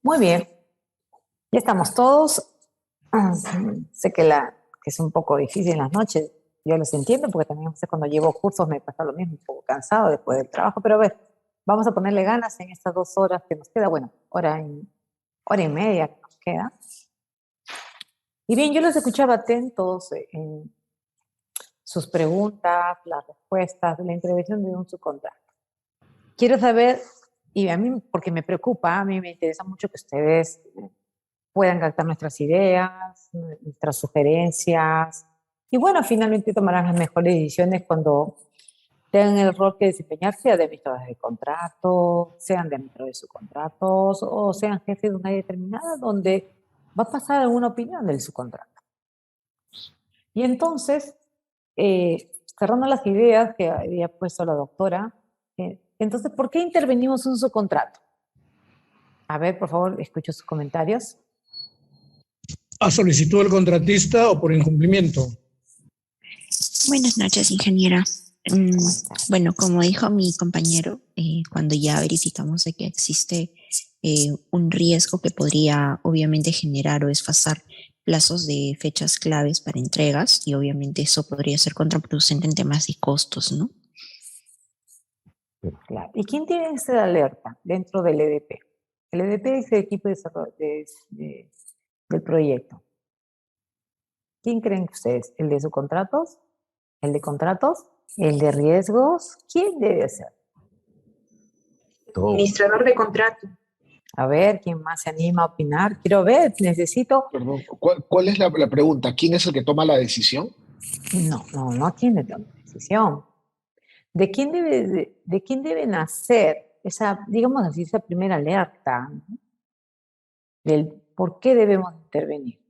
Muy bien, ya estamos todos. Sé que es un poco difícil en las noches, yo los entiendo porque también a veces cuando llevo cursos me pasa lo mismo, un poco cansado después del trabajo, pero a ver, vamos a ponerle ganas en estas 2 horas que nos queda, bueno, hora y media que nos queda. Y bien, yo los escuchaba atentos en sus preguntas, las respuestas, la intervención de un subcontrato. Quiero saber, y a mí, porque me preocupa, a mí me interesa mucho que ustedes puedan captar nuestras ideas, nuestras sugerencias, y bueno, finalmente tomarán las mejores decisiones cuando tengan el rol que desempeñar, sea de administradores de contrato, sean de administradores de subcontratos, o sean jefes de una área determinada donde va a pasar alguna opinión del subcontrato. Y entonces, cerrando las ideas que había puesto la doctora, entonces, ¿por qué intervenimos en un subcontrato? A ver, por favor, escucho sus comentarios. ¿A solicitud del contratista o por incumplimiento? Buenas noches, ingeniera. Bueno, como dijo mi compañero, cuando ya verificamos de que existe un riesgo que podría obviamente generar o desfasar plazos de fechas claves para entregas, y obviamente eso podría ser contraproducente en temas de costos, ¿no? Claro. ¿Y quién tiene que ser alerta dentro del EDP? El EDP es el equipo de desarrollo del proyecto. ¿Quién creen ustedes? ¿El de subcontratos? ¿El de contratos? ¿El de riesgos? ¿Quién debe ser? Administrador de contrato. A ver, ¿quién más se anima a opinar? Quiero ver, necesito... Perdón, ¿cuál es la pregunta? ¿Quién es el que toma la decisión? No tiene tanta decisión. ¿De quién debe nacer esa, digamos así, esa primera alerta, ¿no? Del por qué debemos intervenir?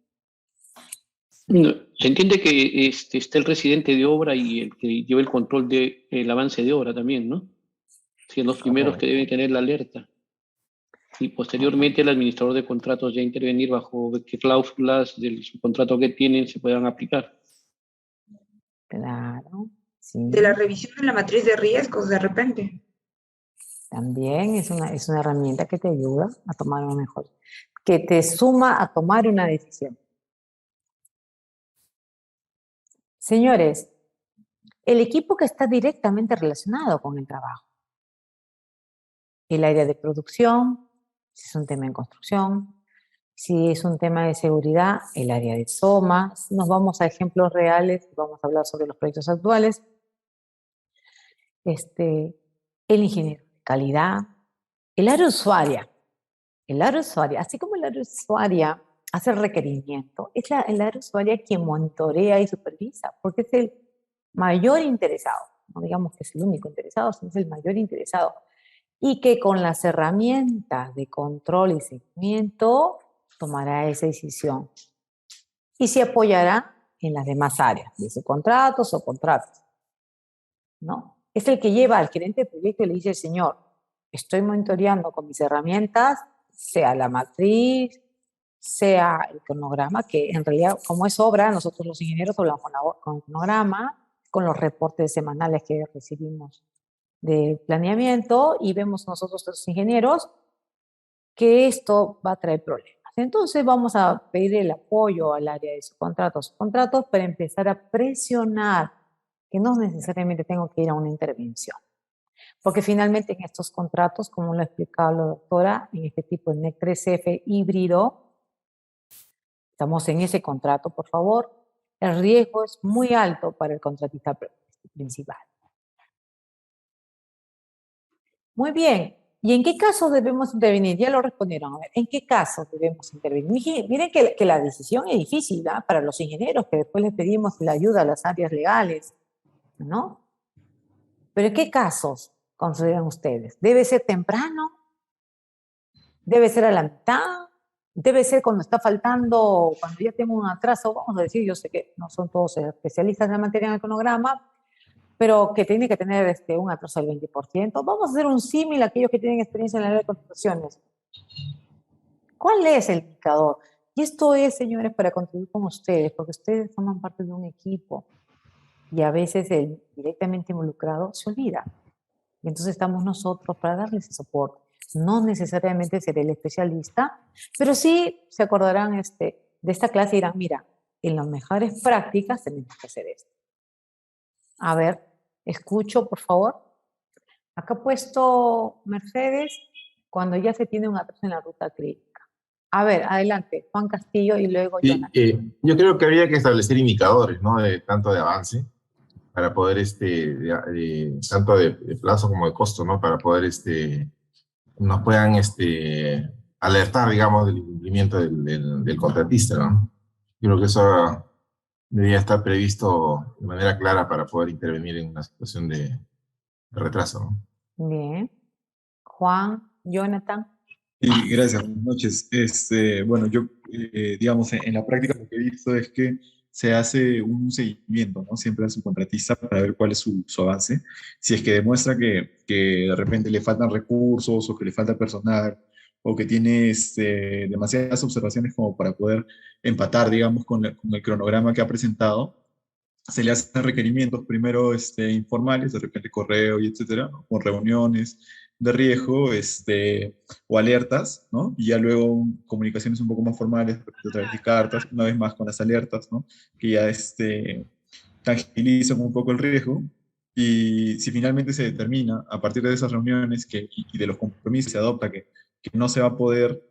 No, se entiende que está el residente de obra y el que lleva el control del avance de obra también, ¿no? Son los primeros que deben tener la alerta. Y posteriormente el administrador de contratos ya intervenir bajo qué cláusulas del subcontrato que tienen se puedan aplicar. Claro, sí. De la revisión de la matriz de riesgos, de repente. También es una herramienta que te ayuda a tomar una mejor, que te suma a tomar una decisión. Señores, el equipo que está directamente relacionado con el trabajo, el área de producción, si es un tema en construcción, si es un tema de seguridad, el área de SOMA, si nos vamos a ejemplos reales, vamos a hablar sobre los proyectos actuales, el ingeniero de calidad, el área usuaria, así como el área usuaria hace el requerimiento, es el área usuaria quien monitorea y supervisa, porque es el mayor interesado, no digamos que es el único interesado, sino es el mayor interesado, y que con las herramientas de control y seguimiento tomará esa decisión y se apoyará en las demás áreas, de subcontratos o contratos, ¿no? Es el que lleva al gerente de proyecto y le dice, señor, estoy monitoreando con mis herramientas, sea la matriz, sea el cronograma, que en realidad, como es obra, nosotros los ingenieros hablamos con el cronograma, con los reportes semanales que recibimos de planeamiento, y vemos nosotros los ingenieros que esto va a traer problemas. Entonces vamos a pedir el apoyo al área de subcontratos para empezar a presionar, que no necesariamente tengo que ir a una intervención. Porque finalmente en estos contratos, como lo ha explicado la doctora, en este tipo de NEC 3F híbrido, estamos en ese contrato, por favor, el riesgo es muy alto para el contratista principal. Muy bien. ¿Y en qué casos debemos intervenir? Ya lo respondieron. A ver, ¿en qué casos debemos intervenir? Miren que la decisión es difícil, ¿no? Para los ingenieros, que después les pedimos la ayuda a las áreas legales, ¿no? Pero ¿en qué casos consideran ustedes? ¿Debe ser temprano? ¿Debe ser a la mitad? ¿Debe ser cuando está faltando, cuando ya tengo un atraso? Vamos a decir, yo sé que no son todos especialistas en la materia en el cronograma, pero que tiene que tener un atraso del 20%. Vamos a hacer un símil a aquellos que tienen experiencia en la área de contrataciones. ¿Cuál es el indicador? Y esto es, señores, para contribuir con ustedes, porque ustedes forman parte de un equipo y a veces el directamente involucrado se olvida. Y entonces estamos nosotros para darles ese soporte. No necesariamente seré el especialista, pero sí se acordarán de esta clase y dirán, mira, en las mejores prácticas tenemos que hacer esto. A ver, escucho, por favor. Acá ha puesto Mercedes, cuando ya se tiene un atraso en la ruta crítica. A ver, adelante, Juan Castillo y luego Sí, Jonathan. yo creo que habría que establecer indicadores, ¿no? Tanto de avance, para poder, tanto de plazo como de costo, ¿no? Para poder, nos puedan, alertar, digamos, del incumplimiento del contratista, ¿no? Yo creo que eso debería estar previsto de manera clara para poder intervenir en una situación de retraso, ¿no? Bien. Juan, Jonathan. Sí, gracias, buenas noches. Bueno, yo, digamos, en la práctica lo que he visto es que se hace un seguimiento, ¿no? Siempre a su contratista para ver cuál es su avance. Si es que demuestra que de repente le faltan recursos o que le falta personal o que tiene demasiadas observaciones como para poder empatar, digamos, con el cronograma que ha presentado, se le hacen requerimientos primero informales, de repente correo y etcétera, ¿no? Con reuniones de riesgo o alertas, ¿no? Y ya luego comunicaciones un poco más formales, a través de cartas, una vez más con las alertas, ¿no? Que ya tangibilizan un poco el riesgo. Y si finalmente se determina, a partir de esas reuniones y de los compromisos se adopta que no se va a poder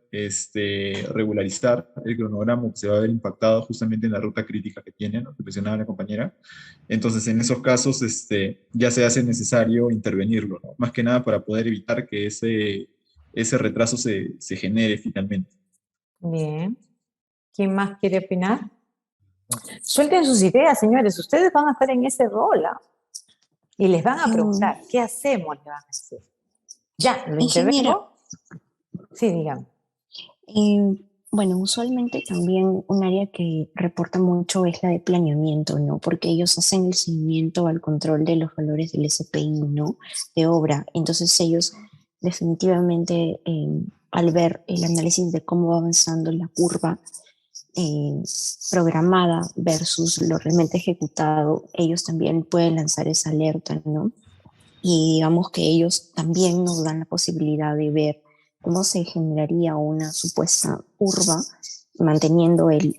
regularizar el cronograma, que se va a ver impactado justamente en la ruta crítica que tiene, ¿no? Que mencionaba la compañera. Entonces, en esos casos, ya se hace necesario intervenirlo, ¿no? Más que nada para poder evitar que ese retraso se genere finalmente. Bien. ¿Quién más quiere opinar? Suelten sus ideas, señores. Ustedes van a estar en ese rol, ¿ah? Y les van a preguntar, ¿qué hacemos? Le van a decir. Ya, ¿lo intervengo? Sí, dígame. Bueno, usualmente también un área que reporta mucho es la de planeamiento, ¿no? Porque ellos hacen el seguimiento al control de los valores del SPI, ¿no? De obra. Entonces ellos definitivamente, al ver el análisis de cómo va avanzando la curva programada versus lo realmente ejecutado, ellos también pueden lanzar esa alerta, ¿no? Y digamos que ellos también nos dan la posibilidad de ver cómo se generaría una supuesta curva manteniendo el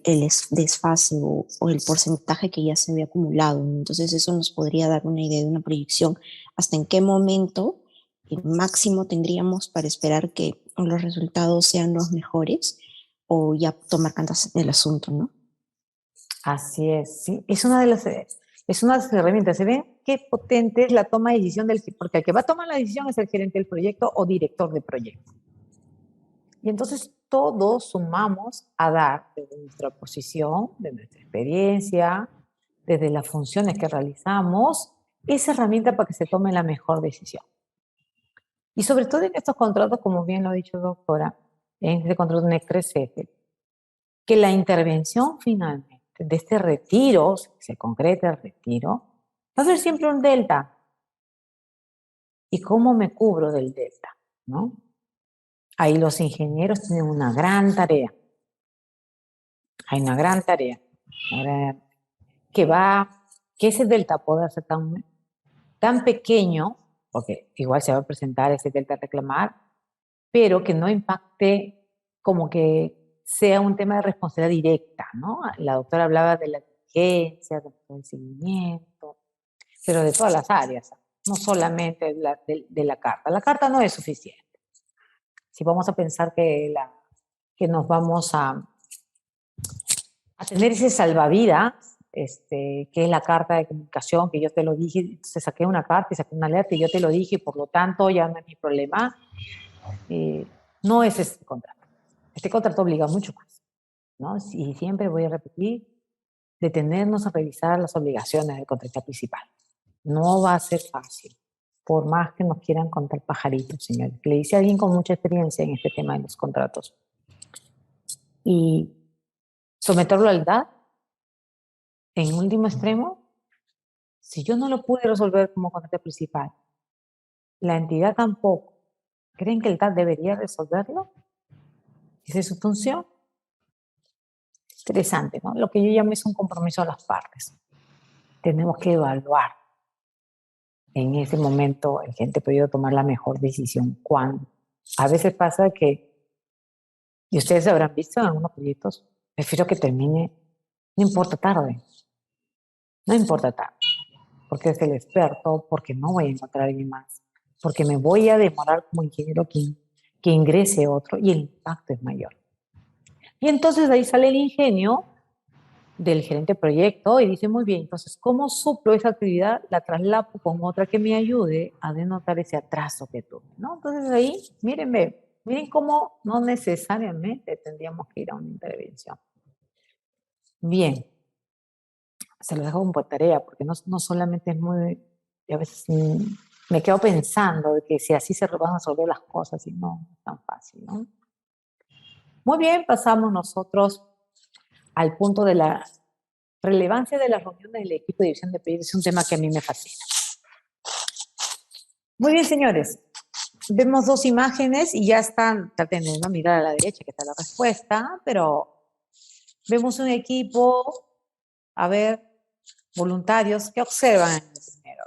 desfase o el porcentaje que ya se había acumulado. Entonces eso nos podría dar una idea de una proyección hasta en qué momento máximo tendríamos para esperar que los resultados sean los mejores o ya tomar cartas en el asunto, ¿no? Así es, sí. Es una de las herramientas. ¿Se ven qué potente es la toma de decisión porque el que va a tomar la decisión es el gerente del proyecto o director de proyecto? Y entonces todos sumamos a dar desde nuestra posición, de nuestra experiencia, desde las funciones que realizamos, esa herramienta para que se tome la mejor decisión. Y sobre todo en estos contratos, como bien lo ha dicho doctora, en este contrato NEC 3F, que la intervención finalmente de este retiro, si se concreta el retiro, va a ser siempre un delta. ¿Y cómo me cubro del delta? ¿No? Ahí los ingenieros tienen una gran tarea. Hay una gran tarea. Que ese delta pueda ser tan pequeño, porque igual se va a presentar ese delta a reclamar, pero que no impacte como que sea un tema de responsabilidad directa, ¿no? La doctora hablaba de la diligencia, del seguimiento, pero de todas las áreas, no solamente de la carta. La carta no es suficiente. Si vamos a pensar que nos vamos a tener ese salvavidas, que es la carta de comunicación, que yo te lo dije, se saqué una carta y saqué una alerta y yo te lo dije, y por lo tanto ya no es mi problema. No es este contrato. Este contrato obliga mucho más, ¿no? Y siempre voy a repetir, detenernos a revisar las obligaciones del contratista principal. No va a ser fácil, por más que nos quieran contar pajaritos, señores. Le dice a alguien con mucha experiencia en este tema de los contratos. Y someterlo al DAT, en último extremo, si yo no lo pude resolver como contratista principal, la entidad tampoco, ¿creen que el DAT debería resolverlo? ¿Esa es su función? Interesante, ¿no? Lo que yo llamo es un compromiso a las partes. Tenemos que evaluar en ese momento el gente ha podido tomar la mejor decisión cuándo A veces pasa que, y ustedes habrán visto en algunos proyectos, prefiero que termine, no importa tarde, no importa tarde, porque es el experto, porque no voy a encontrar a alguien más, porque me voy a demorar como ingeniero que ingrese otro y el impacto es mayor. Y entonces ahí sale el ingenio del gerente de proyecto y dice, muy bien, entonces, ¿cómo suplo esa actividad? La traslapo con otra que me ayude a denotar ese atraso que tuve, ¿no? Entonces ahí, miren cómo no necesariamente tendríamos que ir a una intervención. Bien, se lo dejo como tarea, porque no solamente es muy, y a veces me quedo pensando de que si así se van a resolver las cosas y no es tan fácil, ¿no? Muy bien, pasamos nosotros al punto de la relevancia de las reuniones del equipo de división de proyectos. Es un tema que a mí me fascina. Muy bien, señores. Vemos dos imágenes y ya están, traten de no mirar a la derecha que está la respuesta, pero vemos un equipo, a ver, voluntarios, ¿qué observan en el primero?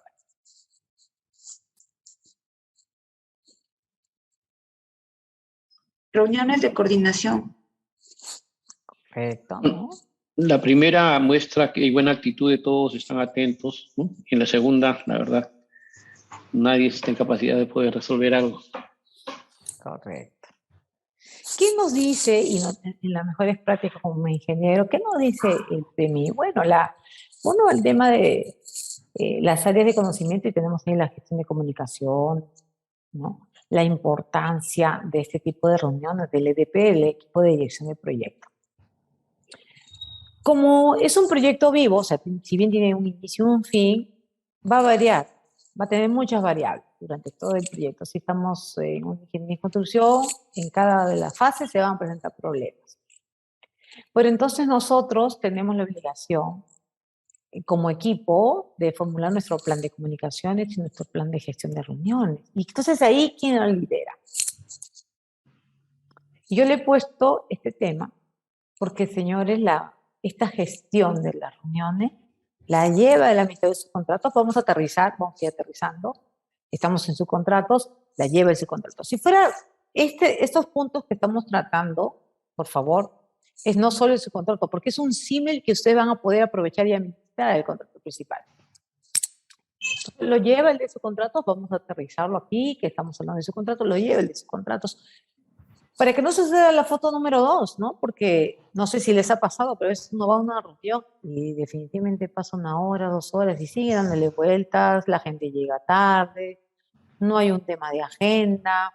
Reuniones de coordinación. Perfecto, ¿no? La primera muestra que hay buena actitud de todos, están atentos, ¿no? Y en la segunda, la verdad, nadie está en capacidad de poder resolver algo. Correcto. ¿Qué nos dice, y en las mejores prácticas como ingeniero, qué nos dice el PMI? Bueno, el tema de las áreas de conocimiento, y tenemos ahí la gestión de comunicación, ¿no? La importancia de este tipo de reuniones del EDP, el equipo de dirección de proyecto. Como es un proyecto vivo, o sea, si bien tiene un inicio y un fin, va a variar, va a tener muchas variables durante todo el proyecto. Si estamos en una ingeniería de construcción, en cada de las fases se van a presentar problemas. Pero entonces nosotros tenemos la obligación, como equipo, de formular nuestro plan de comunicaciones y nuestro plan de gestión de reuniones. Y entonces ahí, ¿quién lo lidera? Yo le he puesto este tema porque, señores, esta gestión de las reuniones la lleva el administrador de subcontratos. Vamos a ir aterrizando. Estamos en subcontratos, la lleva el subcontrato. Si fuera estos puntos que estamos tratando, por favor, es no solo el subcontrato, porque es un símil que ustedes van a poder aprovechar y administrar el contrato principal. Lo lleva el de subcontratos, vamos a aterrizarlo aquí, que estamos hablando de subcontratos, lo lleva el de subcontratos. Para que no suceda la foto número 2, ¿no? Porque no sé si les ha pasado, pero a veces uno va a una reunión y definitivamente pasa 1 hora, 2 horas y sigue dándole vueltas, la gente llega tarde, no hay un tema de agenda,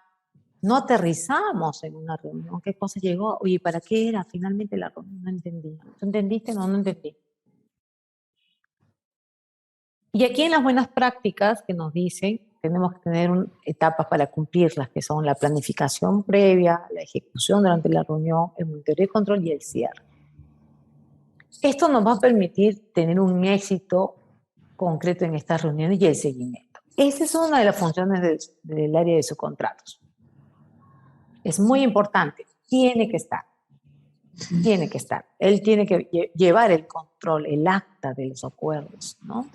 no aterrizamos en una reunión. ¿Qué cosa llegó? Oye, ¿para qué era finalmente la reunión? No entendí. ¿Tú entendiste? No entendí. Y aquí en las buenas prácticas que nos dicen, tenemos que tener etapas para cumplirlas, que son la planificación previa, la ejecución durante la reunión, el monitoreo y control y el cierre. Esto nos va a permitir tener un éxito concreto en estas reuniones y el seguimiento. Esa es una de las funciones del área de subcontratos. Es muy importante, tiene que estar. Él tiene que llevar el control, el acta de los acuerdos, ¿no?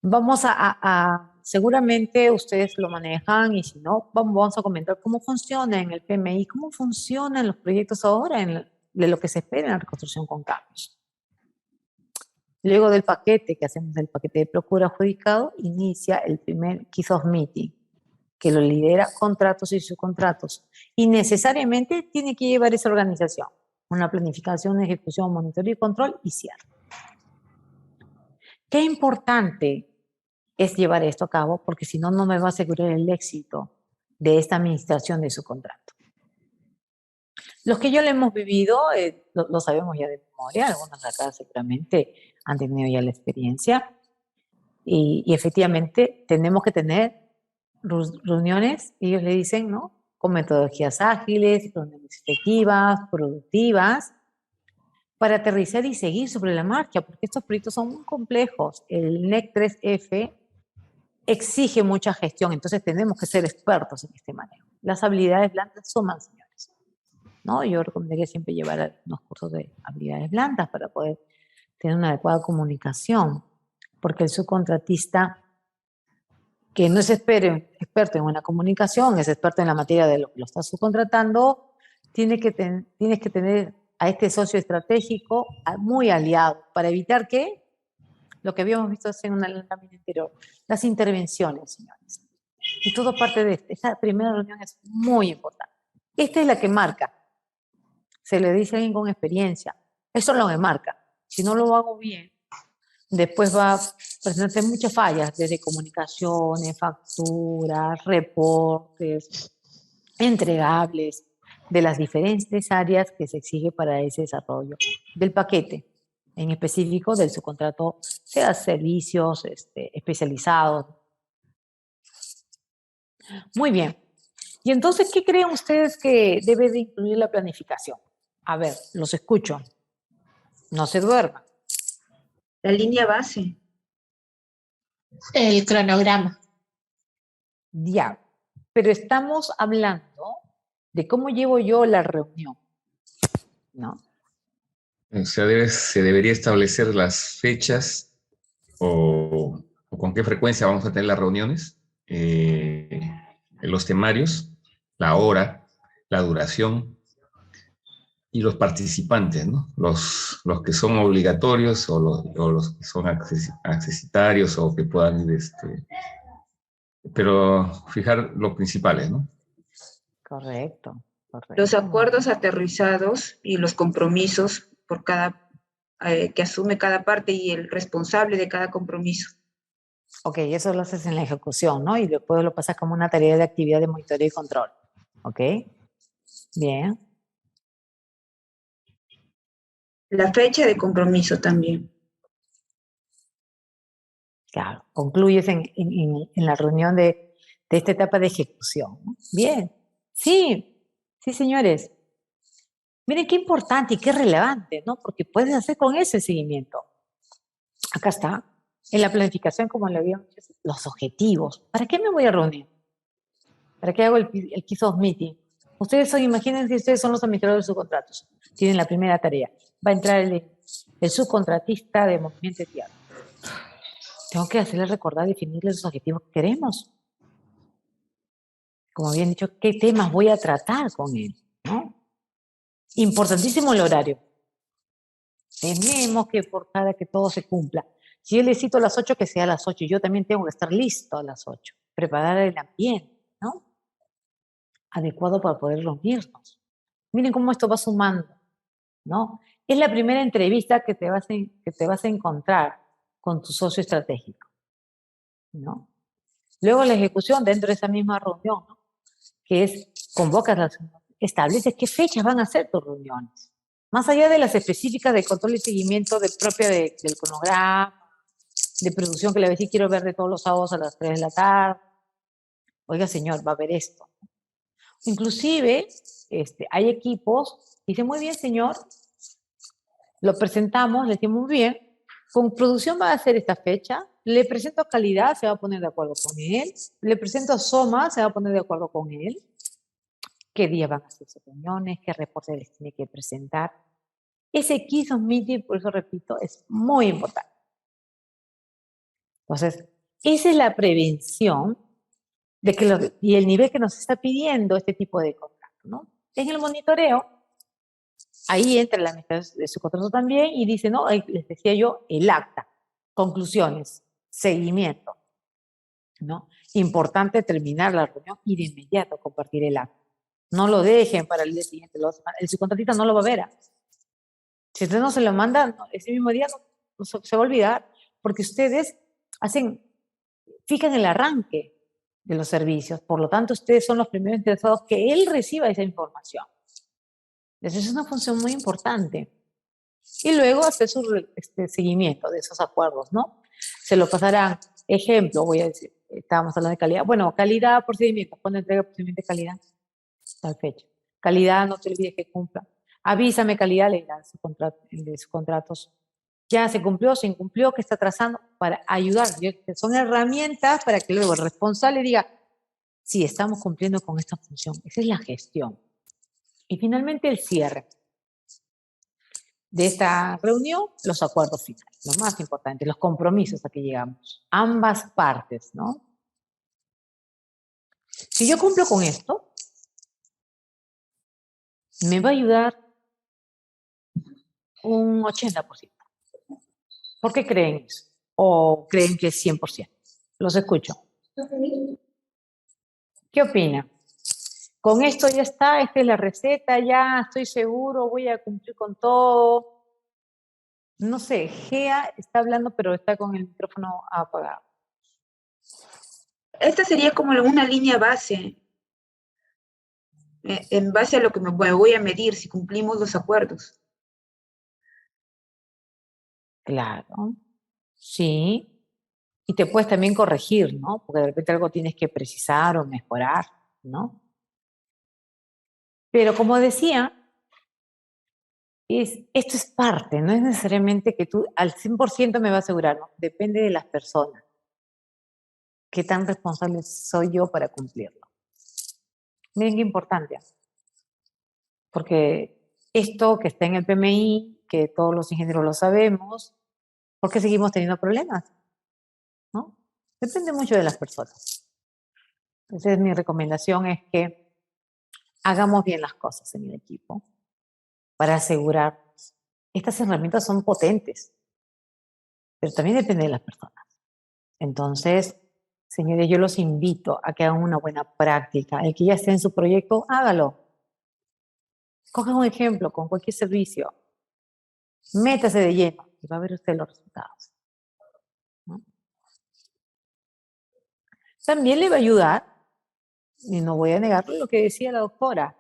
Vamos seguramente ustedes lo manejan y si no, vamos a comentar cómo funciona en el PMI, cómo funcionan los proyectos ahora de lo que se espera en la reconstrucción con cambios. Luego del paquete, que hacemos el paquete de procura adjudicado, inicia el primer kick-off meeting, que lo lidera contratos y subcontratos. Y necesariamente tiene que llevar esa organización, una planificación, ejecución, monitoreo y control y cierre. Qué importante es llevar esto a cabo, porque si no, no me va a asegurar el éxito de esta administración de su contrato. Los que yo lo hemos vivido, lo sabemos ya de memoria, algunos acá seguramente han tenido ya la experiencia, y efectivamente tenemos que tener reuniones, ellos le dicen, ¿no? Con metodologías ágiles, reuniones efectivas, productivas, para aterrizar y seguir sobre la marcha, porque estos proyectos son muy complejos. El NEC 3F exige mucha gestión, entonces tenemos que ser expertos en este manejo. Las habilidades blandas suman, señores, ¿no? Yo recomendaría siempre llevar unos cursos de habilidades blandas para poder tener una adecuada comunicación, porque el subcontratista que no es experto en una comunicación, es experto en la materia de lo que lo está subcontratando, tienes que tener a este socio estratégico muy aliado para evitar que, lo que habíamos visto en una lámina anterior, las intervenciones, señores. Y todo parte de esta primera reunión es muy importante. Esta es la que marca. Se le dice a alguien con experiencia. Eso es lo que marca. Si no lo hago bien, después va a presentarse muchas fallas, desde comunicaciones, facturas, reportes, entregables, de las diferentes áreas que se exige para ese desarrollo del paquete, en específico del subcontrato, sea servicios especializados. Muy bien. Y entonces, ¿qué creen ustedes que debe de incluir la planificación? A ver, los escucho. No se duerman. La línea base. El cronograma. Ya, pero estamos hablando de cómo llevo yo la reunión, ¿no? O sea, se debería establecer las fechas o con qué frecuencia vamos a tener las reuniones, los temarios, la hora, la duración y los participantes, ¿no? Los que son obligatorios o los que son accesitarios o que puedan ir, pero fijar los principales, ¿no? Correcto, correcto. Los acuerdos aterrizados y los compromisos por cada que asume cada parte y el responsable de cada compromiso. Ok, eso lo haces en la ejecución, ¿no? Y después lo pasas como una tarea de actividad de monitoreo y control. ¿Ok? Bien. La fecha de compromiso también. Claro, concluyes en la reunión de esta etapa de ejecución, ¿no? Bien. Sí, sí, señores. Miren qué importante y qué relevante, ¿no? Porque puedes hacer con ese seguimiento. Acá está. En la planificación, como le habíamos dicho, los objetivos. ¿Para qué me voy a reunir? ¿Para qué hago el kick-off meeting? Ustedes son, imagínense que ustedes son los administradores de subcontratos. Tienen la primera tarea. Va a entrar el subcontratista de Movimiento Tierra. Tengo que hacerle recordar, definirle los objetivos que queremos. Como habían dicho, ¿qué temas voy a tratar con él? ¿No? Importantísimo el horario. Tenemos que forzar a que todo se cumpla. Si yo le cito a las 8, que sea a las 8. Yo también tengo que estar listo a las 8. Preparar el ambiente, ¿no? Adecuado para poder reunirnos. Miren cómo esto va sumando, ¿no? Es la primera entrevista que te vas a encontrar con tu socio estratégico, ¿no? Luego la ejecución dentro de esa misma reunión, ¿no? Que es, estableces qué fechas van a ser tus reuniones. Más allá de las específicas de control y seguimiento del cronograma, de producción que le voy a decir, quiero ver de todos los sábados a las 3 de la tarde. Oiga, señor, va a haber esto. Inclusive, hay equipos, dice, muy bien, señor, lo presentamos, le decimos, muy bien, con producción va a hacer esta fecha, le presento a calidad, se va a poner de acuerdo con él, le presento a Soma, se va a poner de acuerdo con él, qué día van a hacer sus reuniones, qué reporte les tiene que presentar. Ese kick-off meeting, por eso repito, es muy importante. Entonces, esa es la prevención y el nivel que nos está pidiendo este tipo de contrato, ¿no? En el monitoreo, ahí entra la administración de su contrato también y dice, no, ahí les decía yo, el acta, conclusiones, seguimiento, ¿no? Importante terminar la reunión y de inmediato compartir el acta. No lo dejen para el día siguiente, el subcontratista no lo va a ver. Si usted no se lo manda, ese mismo día no se va a olvidar, porque ustedes fijan el arranque de los servicios, por lo tanto ustedes son los primeros interesados que él reciba esa información. Entonces es una función muy importante. Y luego hacer su seguimiento de esos acuerdos, ¿no? Se lo pasarán. Ejemplo, voy a decir, estábamos hablando de calidad. Bueno, calidad, procedimiento. ¿Cuándo entrega procedimiento de calidad? Tal fecha. Calidad, no te olvides que cumpla. Avísame calidad, le dan sus contratos. Ya se cumplió, se incumplió, que está trazando para ayudar. Son herramientas para que luego el responsable diga, sí, estamos cumpliendo con esta función. Esa es la gestión. Y finalmente el cierre de esta reunión, los acuerdos finales, lo más importante, los compromisos a que llegamos. Ambas partes, ¿no? Si yo cumplo con esto, me va a ayudar un 80%. ¿Por qué creen eso? ¿O creen que es 100%? Los escucho. ¿Qué opina? Con esto ya está, esta es la receta, ya estoy seguro, voy a cumplir con todo. No sé, Gea está hablando, pero está con el micrófono apagado. Esta sería como una línea base, en base a lo que me voy a medir si cumplimos los acuerdos. Claro, sí. Y te puedes también corregir, ¿no? Porque de repente algo tienes que precisar o mejorar, ¿no? Pero como decía, esto es parte, no es necesariamente que tú al 100% me va a asegurar, ¿no? Depende de las personas. ¿Qué tan responsable soy yo para cumplirlo? Miren qué importante. Porque esto que está en el PMI, que todos los ingenieros lo sabemos, ¿por qué seguimos teniendo problemas? ¿No? Depende mucho de las personas. Entonces mi recomendación es que hagamos bien las cosas en el equipo para asegurarnos. Estas herramientas son potentes, pero también depende de las personas. Entonces, señores, yo los invito a que hagan una buena práctica. El que ya esté en su proyecto, hágalo. Cojan un ejemplo con cualquier servicio. Métase de lleno y va a ver usted los resultados, ¿no? También le va a ayudar, y no voy a negar lo que decía la doctora,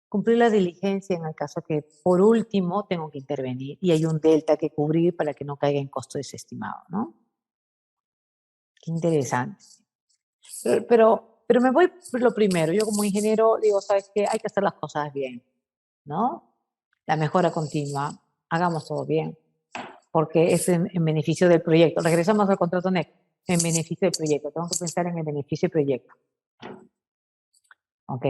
cumplir la diligencia en el caso que, por último, tengo que intervenir y hay un delta que cubrir para que no caiga en costo desestimado, ¿no? Qué interesante. Pero me voy por lo primero. Yo como ingeniero digo, ¿sabes qué? Hay que hacer las cosas bien, ¿no? La mejora continua. Hagamos todo bien, porque es en beneficio del proyecto. Regresamos al contrato NEC. En beneficio del proyecto. Tengo que pensar en el beneficio del proyecto. ¿Ok?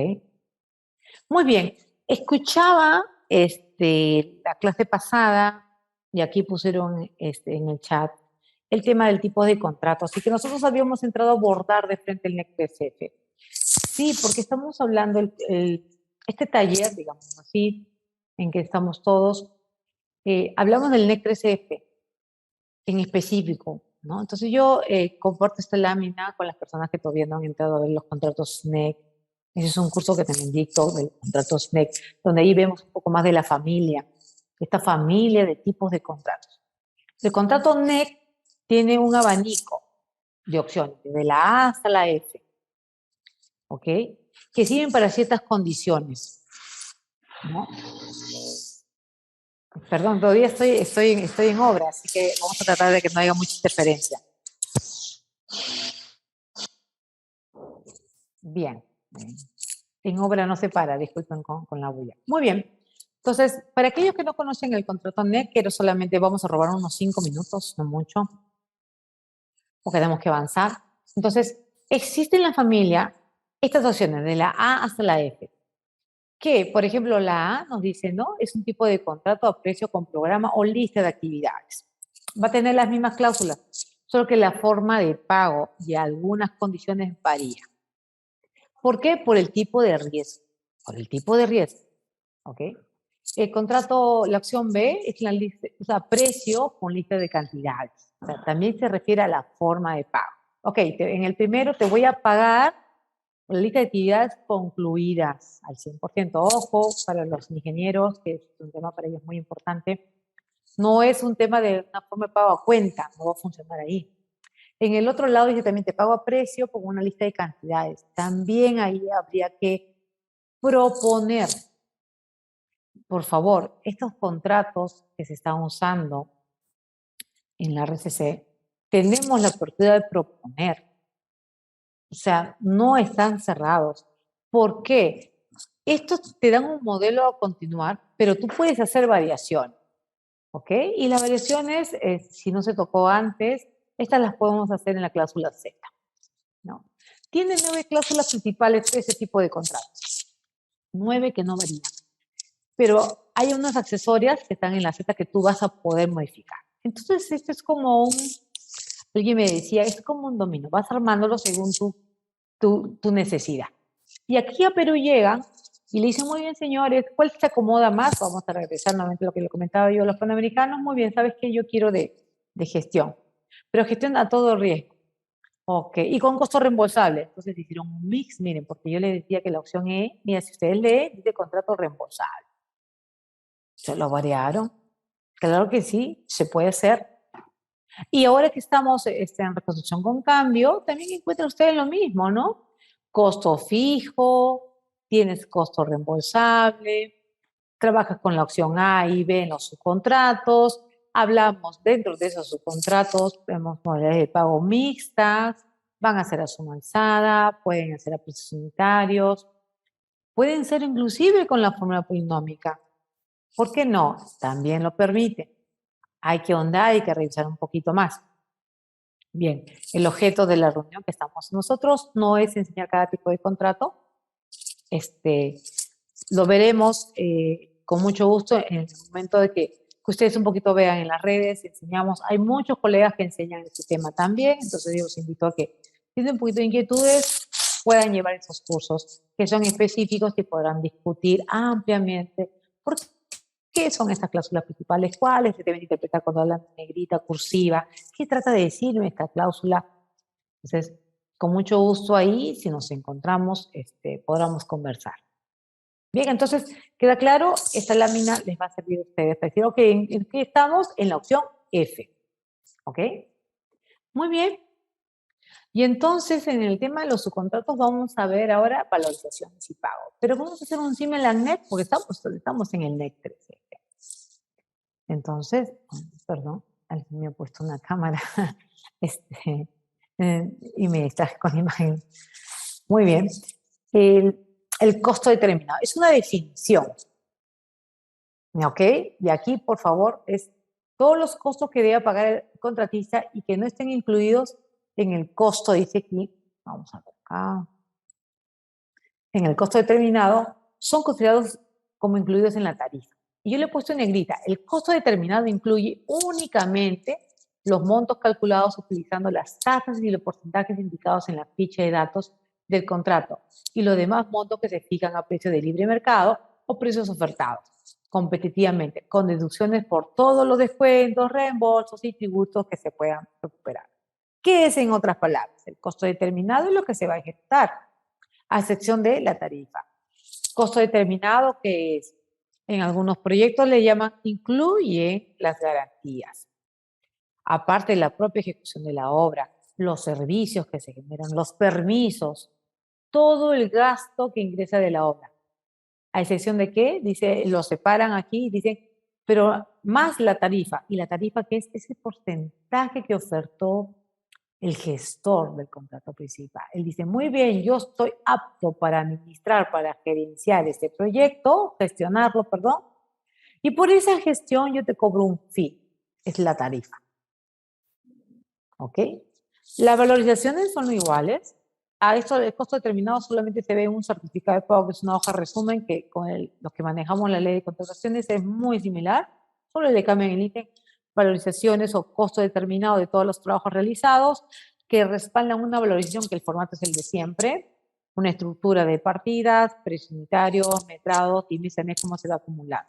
Muy bien. Escuchaba la clase pasada, y aquí pusieron en el chat, el tema del tipo de contrato. Así que nosotros habíamos entrado a abordar de frente el NEC PSF. Sí, porque estamos hablando, este taller, digamos así, en que estamos todos, hablamos del NEC 3F en específico, ¿no? Entonces yo comparto esta lámina con las personas que todavía no han entrado a ver los contratos NEC. Ese es un curso que también dicto del contratos NEC, donde ahí vemos un poco más de la familia, esta familia de tipos de contratos. El contrato NEC tiene un abanico de opciones, de la A hasta la F, ¿ok? Que sirven para ciertas condiciones, ¿no? Perdón, todavía estoy en obra, así que vamos a tratar de que no haya mucha interferencia. Bien. En obra no se para, disculpen con la bulla. Muy bien. Entonces, para aquellos que no conocen el contrato NEC, quiero solamente vamos a robar unos 5 minutos, no mucho, porque tenemos que avanzar. Entonces, existe en la familia estas opciones, de la A hasta la F. Que, por ejemplo, la A nos dice, ¿no? Es un tipo de contrato a precio con programa o lista de actividades. Va a tener las mismas cláusulas, solo que la forma de pago y algunas condiciones varía. ¿Por qué? Por el tipo de riesgo. Por el tipo de riesgo. ¿Ok? El contrato, la opción B, es la lista, o sea, precio con lista de cantidades. O sea, también se refiere a la forma de pago. Ok, en el primero te voy a pagar la lista de actividades concluidas al 100%. Ojo, para los ingenieros, que es un tema para ellos muy importante, no es un tema de una forma de pago a cuenta, no va a funcionar ahí. En el otro lado dice también te pago a precio con una lista de cantidades. También ahí habría que proponer, por favor, estos contratos que se están usando en la RCC, tenemos la oportunidad de proponer. O sea, no están cerrados. ¿Por qué? Estos te dan un modelo a continuar, pero tú puedes hacer variación. ¿Ok? Y las variaciones, si no se tocó antes, estas las podemos hacer en la cláusula Z, ¿no? Tiene 9 cláusulas principales ese tipo de contratos. 9 que no varían. Pero hay unas accesorias que están en la Z que tú vas a poder modificar. Entonces, esto es como alguien me decía, es como un dominó. Vas armándolo según tú tu necesidad. Y aquí a Perú llegan y le dicen, muy bien, señores, ¿cuál se acomoda más? Vamos a regresar nuevamente a lo que le comentaba yo a los panamericanos. Muy bien, ¿sabes qué? Yo quiero de gestión, pero gestión a todo riesgo. Ok, y con costo reembolsable. Entonces hicieron un mix, miren, porque yo les decía que la opción E, mira, si ustedes leen, dice contrato reembolsable. Se lo variaron. Claro que sí, se puede hacer. Y ahora que estamos en reconstrucción con cambio, también encuentran ustedes lo mismo, ¿no? Costo fijo, tienes costo reembolsable, trabajas con la opción A y B en los subcontratos, hablamos dentro de esos subcontratos, vemos modalidades de pago mixtas, van a ser a suma alzada, pueden ser a precios unitarios, pueden ser inclusive con la fórmula polinómica. ¿Por qué no? También lo permite. Hay que ahondar, hay que revisar un poquito más. Bien, el objeto de la reunión que estamos nosotros no es enseñar cada tipo de contrato. Lo veremos con mucho gusto en el momento de que ustedes un poquito vean en las redes, enseñamos. Hay muchos colegas que enseñan este tema también, entonces yo los invito a que si tienen un poquito de inquietudes, puedan llevar esos cursos que son específicos y podrán discutir ampliamente por qué son estas cláusulas principales, cuáles se deben interpretar cuando hablan de negrita, cursiva, qué trata de decirme esta cláusula. Entonces, con mucho gusto ahí, si nos encontramos, podamos conversar. Bien, entonces, ¿queda claro? Esta lámina les va a servir a ustedes para decir, ok, ¿en qué estamos? En la opción F. ¿Ok? Muy bien. Y entonces, en el tema de los subcontratos, vamos a ver ahora valorizaciones y pago. Pero vamos a hacer un símil al NEC, porque estamos en el NEC 13. Entonces, perdón, alguien me ha puesto una cámara y me distraje con la imagen. Muy bien. El costo determinado. Es una definición. ¿Ok? Y aquí, por favor, es todos los costos que debe pagar el contratista y que no estén incluidos en el costo, dice aquí. Vamos a ver acá. En el costo determinado, son considerados como incluidos en la tarifa. Y yo le he puesto en negrita, el costo determinado incluye únicamente los montos calculados utilizando las tasas y los porcentajes indicados en la ficha de datos del contrato y los demás montos que se fijan a precio de libre mercado o precios ofertados competitivamente, con deducciones por todos los descuentos, reembolsos y tributos que se puedan recuperar. ¿Qué es, en otras palabras? El costo determinado es lo que se va a ejecutar, a excepción de la tarifa. Costo determinado, que es, en algunos proyectos le llaman, incluye las garantías. Aparte de la propia ejecución de la obra, los servicios que se generan, los permisos, todo el gasto que ingresa de la obra. ¿A excepción de qué? Dice, lo separan aquí y dicen, pero más la tarifa. ¿Y la tarifa qué es? Es el porcentaje que ofertó el gestor del contrato principal. Él dice, muy bien, yo estoy apto para administrar, para gerenciar este proyecto, gestionarlo, perdón, y por esa gestión yo te cobro un fee, es la tarifa. ¿Ok? Las valorizaciones son iguales. A esto el costo determinado solamente se ve un certificado de pago, que es una hoja resumen que con los que manejamos la ley de contrataciones es muy similar, solo le cambian el ítem valorizaciones o costo determinado de todos los trabajos realizados que respaldan una valorización que el formato es el de siempre, una estructura de partidas, precio unitario, metrados y mes a mes cómo se va acumulando.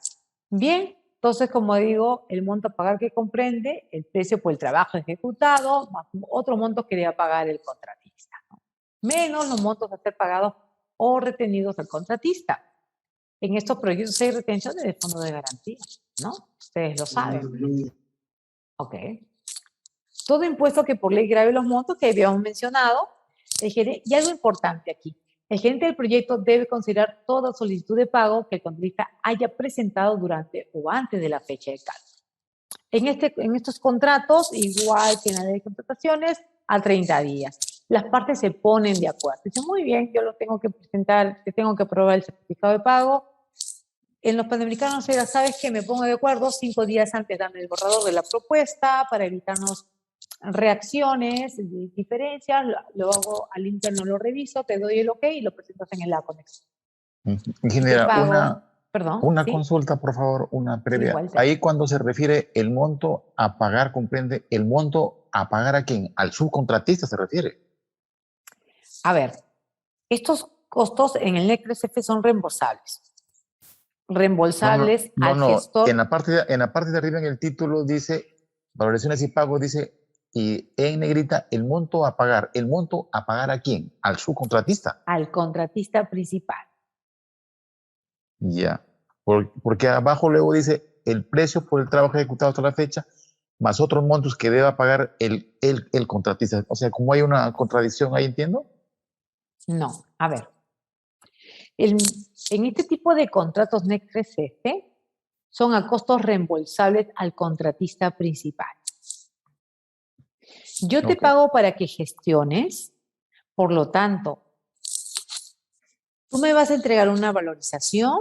Bien, entonces, como digo, el monto a pagar que comprende el precio por el trabajo ejecutado, más otros montos que debe pagar el contratista, ¿no? Menos los montos a ser pagados o retenidos al contratista. En estos proyectos hay retenciones de fondo de garantía, ¿no? Ustedes lo saben. Ok. Todo impuesto que por ley grave los montos que habíamos mencionado, y algo importante aquí, el gerente del proyecto debe considerar toda solicitud de pago que el contratista haya presentado durante o antes de la fecha de cálculo. En estos contratos, igual que en la ley de contrataciones, a 30 días. Las partes se ponen de acuerdo. Dicen, muy bien, yo lo tengo que presentar, te tengo que aprobar el certificado de pago. En los panamericanos era, ¿sabes qué? Me pongo de acuerdo 5 días antes, dame el borrador de la propuesta para evitarnos reacciones, diferencias, lo hago al interno, lo reviso, te doy el ok y lo presentas en el ACONEX. Ingeniera, una ¿sí? consulta, por favor, una previa. Igual Ahí cuando se refiere el monto a pagar, comprende el monto a pagar a quién, al subcontratista se refiere. A ver, Estos costos en el NEC 3F son reembolsables. Reembolsables al gestor. En la parte de arriba en el título dice, valoraciones y pagos, dice, y en negrita, el monto a pagar. ¿El monto a pagar a quién? ¿Al subcontratista? Al contratista principal. Ya. Porque abajo luego dice, el precio por el trabajo ejecutado hasta la fecha, más otros montos que deba pagar el contratista. O sea, como hay una contradicción ahí, ¿entiendo? No, a ver. En este tipo de contratos NEC 3F son a costos reembolsables al contratista principal. Yo te pago para que gestiones, por lo tanto, tú me vas a entregar una valorización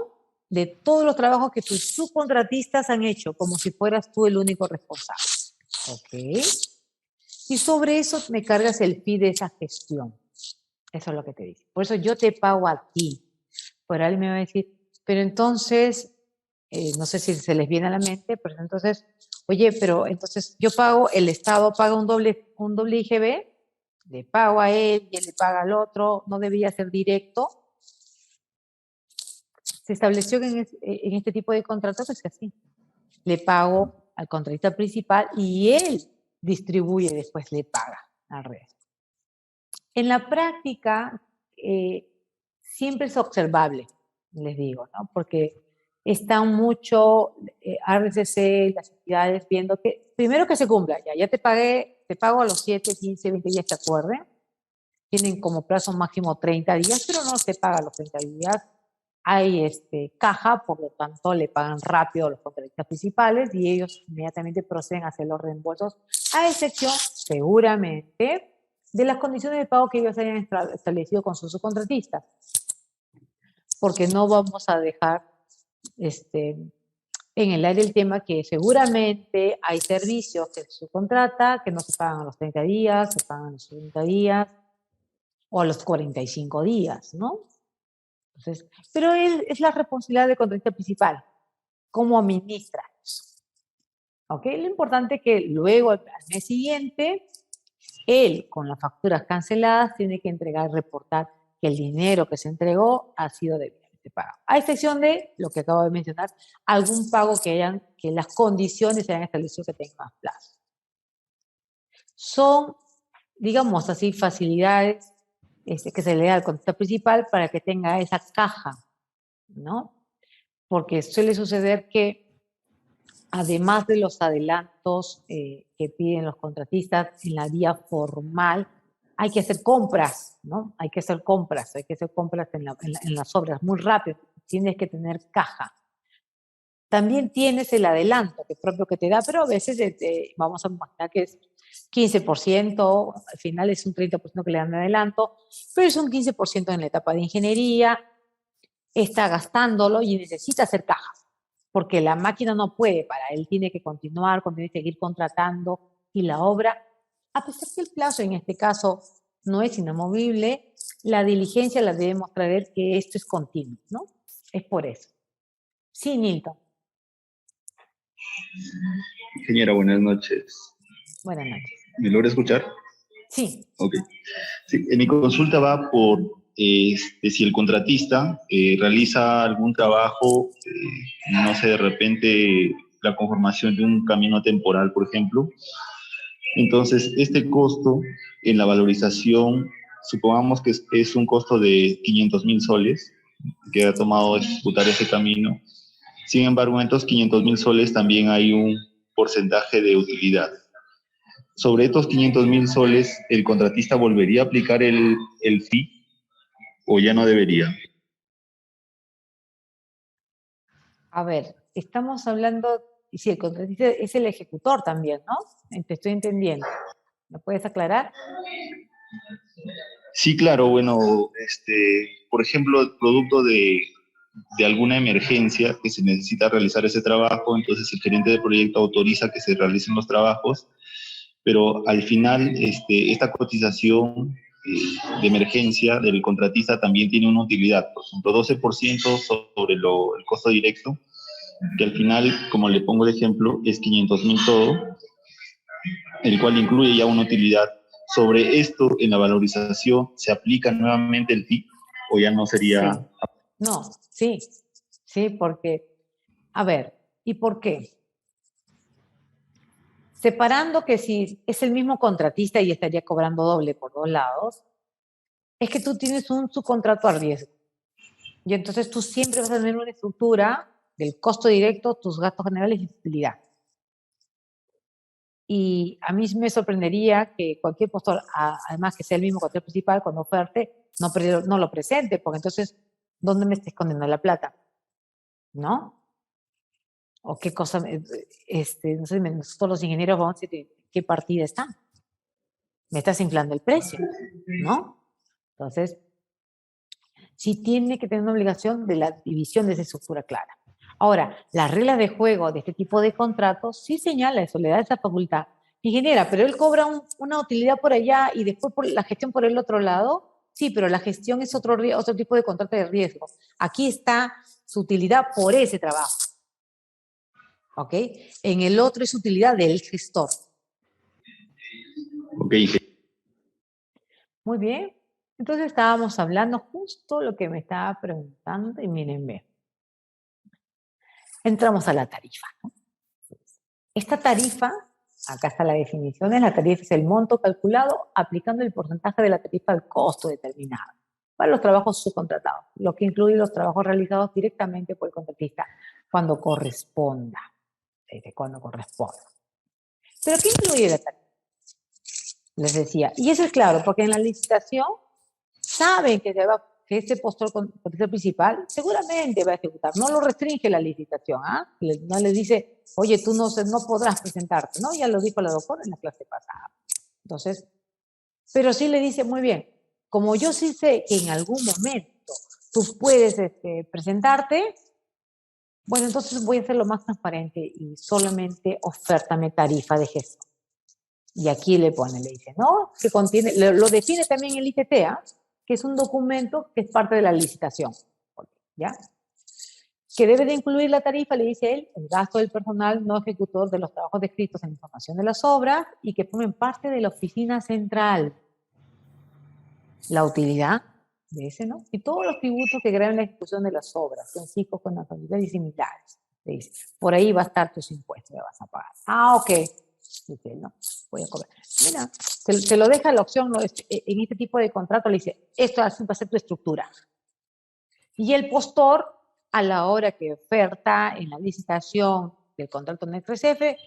de todos los trabajos que tus subcontratistas han hecho, como si fueras tú el único responsable. ¿Ok? Y sobre eso me cargas el fee de esa gestión. Eso es lo que te dice. Por eso yo te pago a ti. Por ahí me va a decir, pero entonces, no sé si se les viene a la mente, pero entonces, oye, pero entonces yo pago, el Estado paga un doble IGB, le pago a él y él le paga al otro, no debía ser directo. Se estableció que en este tipo de contratos es así. Le pago al contratista principal y él distribuye, después le paga al resto. En la práctica, siempre es observable, les digo, ¿no? Porque están mucho RCC, las entidades viendo que, primero que se cumpla, ya te pago a los 7, 15, 20 días, ¿te acuerden? Tienen como plazo máximo 30 días, pero no se paga a los 30 días. Hay caja, por lo tanto le pagan rápido a los contratistas principales y ellos inmediatamente proceden a hacer los reembolsos, a excepción, seguramente, de las condiciones de pago que ellos hayan establecido con sus subcontratistas. Porque no vamos a dejar en el aire el tema que seguramente hay servicios que se subcontrata que no se pagan a los 30 días, se pagan a los 30 días o a los 45 días, ¿no? Entonces, pero es la responsabilidad del contratista principal, cómo administra eso. ¿Ok? Lo importante es que luego, al mes siguiente, él, con las facturas canceladas, tiene que reportar que el dinero que se entregó ha sido debidamente pagado. A excepción de lo que acabo de mencionar, algún pago que las condiciones se hayan establecido que tenga más plazo. Son, digamos así, facilidades que se le da al contratista principal para que tenga esa caja, ¿no? Porque suele suceder que, además de los adelantos que piden los contratistas en la vía formal, hay que hacer compras, ¿no? Hay que hacer compras en las obras muy rápido. Tienes que tener caja. También tienes el adelanto propio que te da, pero a veces vamos a imaginar que es 15%, al final es un 30% que le dan de adelanto, pero es un 15% en la etapa de ingeniería, está gastándolo y necesita hacer cajas, porque la máquina no puede para él, tiene que continuar, tiene que seguir contratando y la obra, a pesar que el plazo en este caso no es inamovible, la diligencia la debe mostrar que esto es continuo, ¿no? Es por eso. Sí, Nilton. Ingeniera, buenas noches. Buenas noches. ¿Me logra escuchar? Sí. Ok. Sí, mi consulta va por si el contratista realiza algún trabajo, no sé, de repente la conformación de un camino temporal, por ejemplo. Entonces, este costo en la valorización, supongamos que es un costo de 500.000 soles que ha tomado ejecutar ese camino. Sin embargo, en estos 500.000 soles también hay un porcentaje de utilidad. Sobre estos 500.000 soles, ¿el contratista volvería a aplicar el fee o ya no debería? A ver, estamos hablando, y si el contratista es el ejecutor también, ¿no? Te estoy entendiendo. ¿Me puedes aclarar? Sí, claro, bueno, por ejemplo, producto de alguna emergencia que se necesita realizar ese trabajo, entonces el gerente de proyecto autoriza que se realicen los trabajos, pero al final esta cotización de emergencia del contratista también tiene una utilidad, por ejemplo, 12% sobre el costo directo, que al final, como le pongo de ejemplo, es 500.000 todo, el cual incluye ya una utilidad. Sobre esto, en la valorización, ¿se aplica nuevamente el fee o ya no sería... Sí. No, sí, porque, a ver, ¿y por qué? Separando que si es el mismo contratista y estaría cobrando doble por dos lados, es que tú tienes un subcontrato a riesgo. Y entonces tú siempre vas a tener una estructura del costo directo, tus gastos generales y utilidad. Y a mí me sorprendería que cualquier postor, además que sea el mismo contrato principal, cuando oferte, no lo presente, porque entonces, ¿dónde me está escondiendo la plata? ¿No? O qué cosa, no sé, nosotros los ingenieros vamos a decir, ¿qué partida está? Me estás inflando el precio, ¿no? Entonces, sí tiene que tener una obligación de la división de esa estructura clara. Ahora, las reglas de juego de este tipo de contratos sí señala eso, le da esa facultad. Ingeniera, pero él cobra una utilidad por allá y después por la gestión por el otro lado. Sí, pero la gestión es otro tipo de contrato de riesgo. Aquí está su utilidad por ese trabajo. ¿Ok? En el otro es utilidad del gestor. Ok. Muy bien. Entonces estábamos hablando justo lo que me estaba preguntando y miren, ve. Entramos a la tarifa, ¿no? Esta tarifa, acá está la definición, la tarifa es el monto calculado aplicando el porcentaje de la tarifa al costo determinado para los trabajos subcontratados, lo que incluye los trabajos realizados directamente por el contratista cuando corresponda. Cuando corresponda. ¿Pero qué incluye la tarifa? Les decía, y eso es claro, porque en la licitación saben que este postor principal seguramente va a ejecutar. No lo restringe la licitación, ¿ah? No le dice, oye, tú no podrás presentarte, ¿no? Ya lo dijo la doctora en la clase pasada. Entonces, pero sí le dice, muy bien, como yo sí sé que en algún momento tú puedes presentarte, bueno, entonces voy a ser lo más transparente y solamente ofértame tarifa de gestión. Y aquí le dice, ¿no? Que contiene, lo define también el ITT, que es un documento que es parte de la licitación, ¿ya? Que debe de incluir la tarifa, le dice él, el gasto del personal no ejecutor de los trabajos descritos en información de las obras y que formen parte de la oficina central. La utilidad de ese, ¿no? Y todos los tributos que graben la ejecución de las obras, sencillos con naturalidad y similares. Le dice, por ahí va a estar tus impuestos, me vas a pagar. Ah, ok. Dice, no, voy a cobrar. Mira, te lo deja la opción, ¿no? En este tipo de contrato le dice, esto va a ser tu estructura. Y el postor, a la hora que oferta en la licitación del contrato en el 3F,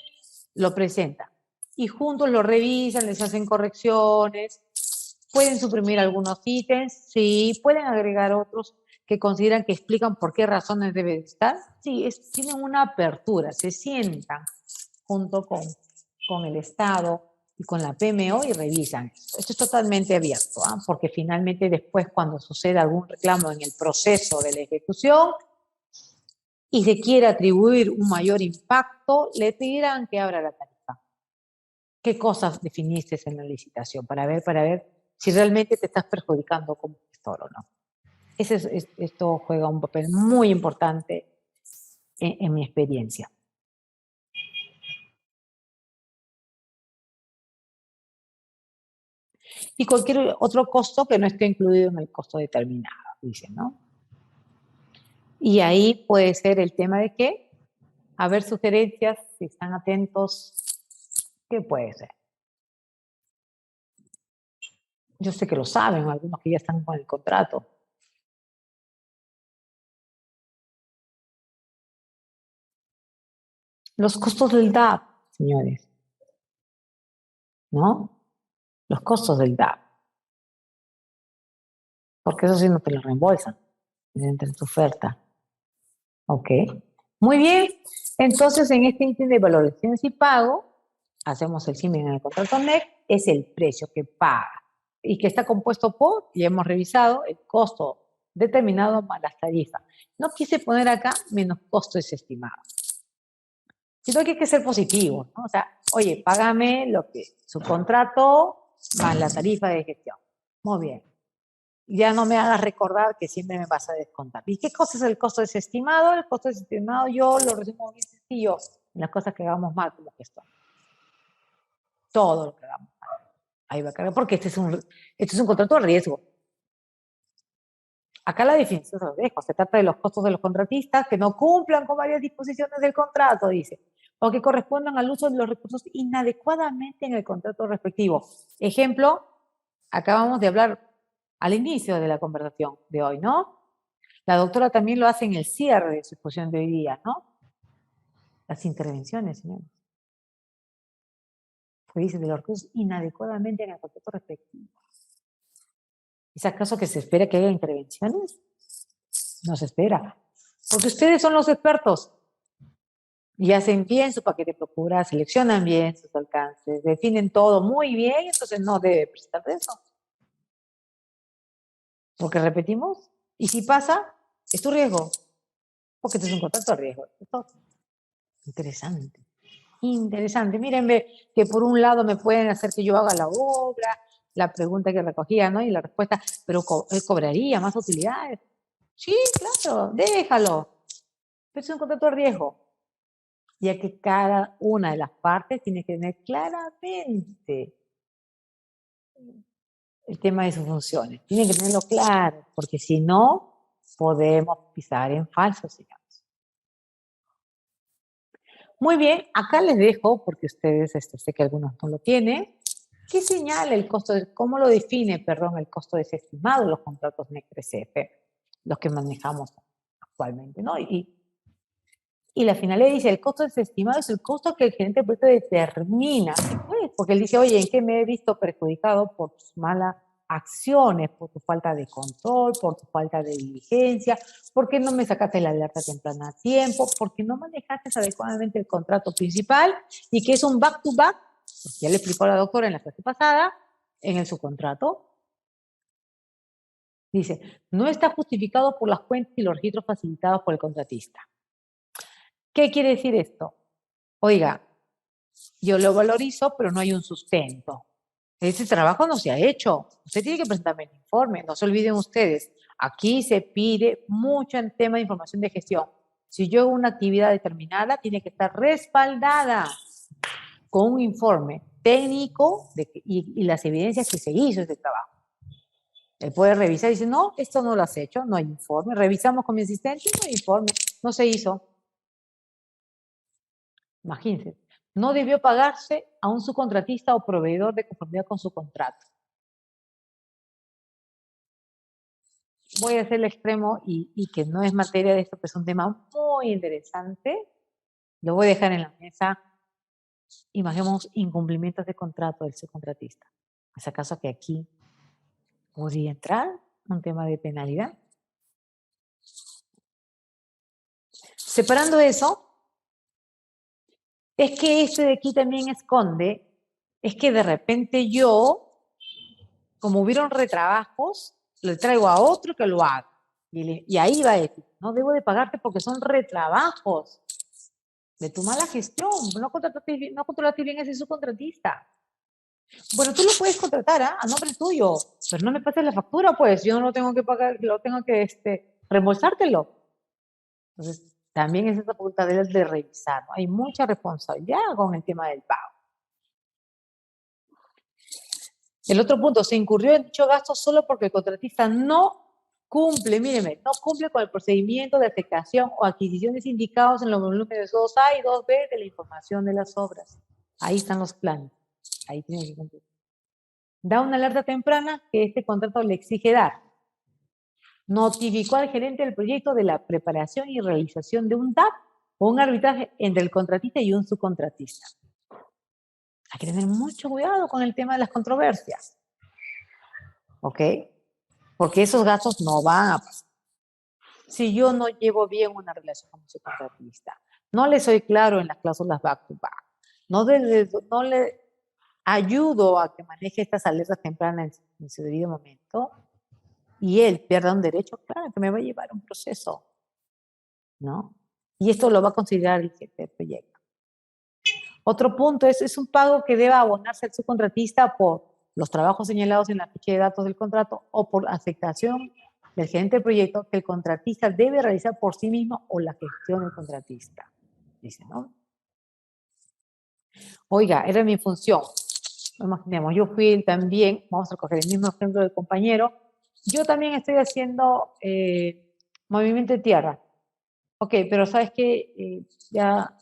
lo presenta. Y juntos lo revisan, les hacen correcciones, pueden suprimir algunos ítems, sí, pueden agregar otros que consideran que explican por qué razones debe estar. Sí, tienen una apertura, se sientan junto con el Estado y con la PMO y revisan esto. Esto es totalmente abierto, porque finalmente después cuando sucede algún reclamo en el proceso de la ejecución y se quiere atribuir un mayor impacto, le pedirán que abra la tarifa. ¿Qué cosas definiste en la licitación? Para ver si realmente te estás perjudicando como gestor o no. Esto juega un papel muy importante en mi experiencia. Y cualquier otro costo que no esté incluido en el costo determinado, dicen, ¿no? Y ahí puede ser el tema de que, a ver sugerencias, si están atentos, ¿qué puede ser? Yo sé que lo saben, algunos que ya están con el contrato. Los costos del DAP, señores, ¿no? Los costos del DAP. Porque eso sí no te lo reembolsan entre tu oferta. Ok. Muy bien. Entonces, en este ítem de valoraciones y pago, hacemos el símil en el contrato NEC, es el precio que paga y que está compuesto por, ya hemos revisado, el costo determinado más las tarifas. No quise poner acá menos costo estimado, sino que hay que ser positivo, ¿no? O sea, oye, págame lo que su contrato más la tarifa de gestión. Muy bien. Ya no me hagas recordar que siempre me vas a descontar. ¿Y qué cosa es el costo desestimado? El costo desestimado yo lo resumo bien sencillo en las cosas que hagamos mal como gestor. Todo lo que hagamos mal. Ahí va a cargar, porque este es un contrato de riesgo. Acá la definición se lo dejo. Se trata de los costos de los contratistas que no cumplan con varias disposiciones del contrato, dice, o que correspondan al uso de los recursos inadecuadamente en el contrato respectivo. Ejemplo, acabamos de hablar al inicio de la conversación de hoy, ¿no? La doctora también lo hace en el cierre de su exposición de hoy día, ¿no? Las intervenciones, señores. Que dice de los recursos inadecuadamente en el contrato respectivo. ¿Es acaso que se espera que haya intervenciones? No se espera. Porque ustedes son los expertos. Y hacen bien su paquete de procura, seleccionan bien sus alcances, definen todo muy bien, entonces no debe presentar de eso. Porque repetimos, y si pasa, es tu riesgo. Porque este es un contrato de riesgo. Esto, interesante. Interesante. Miren, ve que por un lado me pueden hacer que yo haga la obra, la pregunta que recogía, ¿no? Y la respuesta, pero él cobraría más utilidades. Sí, claro, déjalo. Pero es un contrato de riesgo. Ya que cada una de las partes tiene que tener claramente el tema de sus funciones. Tienen que tenerlo claro, porque si no, podemos pisar en falso, digamos. Muy bien, acá les dejo, porque ustedes, sé que algunos no lo tienen, ¿qué señala el costo, cómo lo define, perdón, el costo desestimado de los contratos NEC-3F, los que manejamos actualmente, ¿no? Y la finalidad dice, el costo desestimado es el costo que el gerente de proyecto determina, pues, porque él dice, oye, ¿en qué me he visto perjudicado por tus malas acciones, por tu falta de control, por tu falta de diligencia, por qué no me sacaste la alerta temprana a tiempo, por qué no manejaste adecuadamente el contrato principal y que es un back-to-back, porque ya le explicó la doctora en la clase pasada, en el subcontrato? Dice, no está justificado por las cuentas y los registros facilitados por el contratista. ¿Qué quiere decir esto? Oiga, yo lo valorizo, pero no hay un sustento. Ese trabajo no se ha hecho. Usted tiene que presentarme el informe. No se olviden ustedes. Aquí se pide mucho en tema de información de gestión. Si yo hago una actividad determinada, tiene que estar respaldada con un informe técnico y las evidencias que se hizo ese trabajo. Él puede revisar y dice, no, esto no lo has hecho, no hay informe. Revisamos con mi asistente, no hay informe, no se hizo. Imagínense, no debió pagarse a un subcontratista o proveedor de conformidad con su contrato. Voy a hacer el extremo y que no es materia de esto, pero es un tema muy interesante. Lo voy a dejar en la mesa. Imaginemos incumplimientos de contrato del subcontratista. ¿Es acaso que aquí podría entrar un tema de penalidad? Separando eso, es que este de aquí también esconde, es que de repente yo, como hubieron retrabajos, le traigo a otro que lo haga. Y ahí va a decir, no debo de pagarte porque son retrabajos de tu mala gestión, no contrataste bien a ese subcontratista. Bueno, tú lo puedes contratar a nombre tuyo, pero no me pases la factura, pues yo no lo tengo que pagar, lo tengo que reembolsártelo. Entonces, también es esa facultad de revisar, ¿no? Hay mucha responsabilidad con el tema del pago. El otro punto, se incurrió en dicho gasto solo porque el contratista no cumple, míreme, no cumple con el procedimiento de aceptación o adquisiciones indicados en los volúmenes 2A y 2B de la información de las obras. Ahí están los planes, ahí tiene que cumplir. Da una alerta temprana que este contrato le exige dar. Notificó al gerente del proyecto de la preparación y realización de un DAP o un arbitraje entre el contratista y un subcontratista. Hay que tener mucho cuidado con el tema de las controversias. ¿Ok? Porque esos gastos no van a pasar. Si yo no llevo bien una relación con mi subcontratista, no le soy claro en las cláusulas back-to-back, no le ayudo a que maneje estas alertas tempranas en su debido momento, y él pierda un derecho, claro que me va a llevar a un proceso, ¿no? Y esto lo va a considerar el jefe del proyecto. Otro punto es un pago que deba abonarse al subcontratista por los trabajos señalados en la ficha de datos del contrato o por aceptación del gerente del proyecto que el contratista debe realizar por sí mismo o la gestión del contratista. Dice, ¿no? Oiga, era mi función. Imaginemos, yo fui también, vamos a coger el mismo ejemplo del compañero, yo también estoy haciendo movimiento de tierra. Ok, pero sabes que ya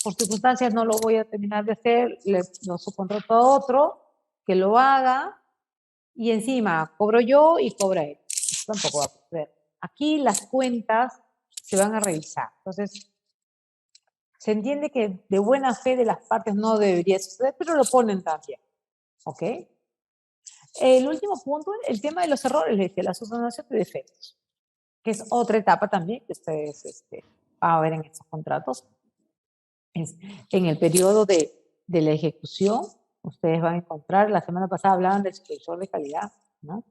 por circunstancias no lo voy a terminar de hacer, lo subcontrato a otro que lo haga y encima cobro yo y cobra él. Eso tampoco va a suceder. Aquí las cuentas se van a revisar. Entonces, se entiende que de buena fe de las partes no debería suceder, pero lo ponen también. ¿Ok? El último punto, el tema de los errores, les decía, la subsanación de defectos, que es otra etapa también que ustedes van a ver en estos contratos. En el periodo de la ejecución, ustedes van a encontrar, la semana pasada hablaban del supervisor de calidad, ¿no?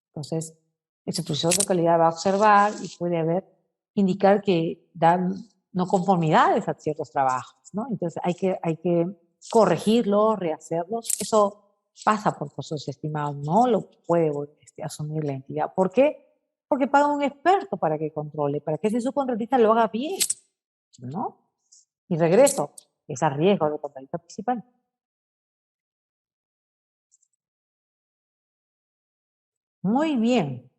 Entonces, el supervisor de calidad va a observar y puede indicar que dan no conformidades a ciertos trabajos, ¿no? Entonces, hay que corregirlos, rehacerlos. Eso pasa por costos estimados, no lo puede asumir la entidad. ¿Por qué? Porque paga un experto para que controle, para que ese subcontratista lo haga bien, ¿no? Y regreso, es a riesgo del contratista principal. Muy bien.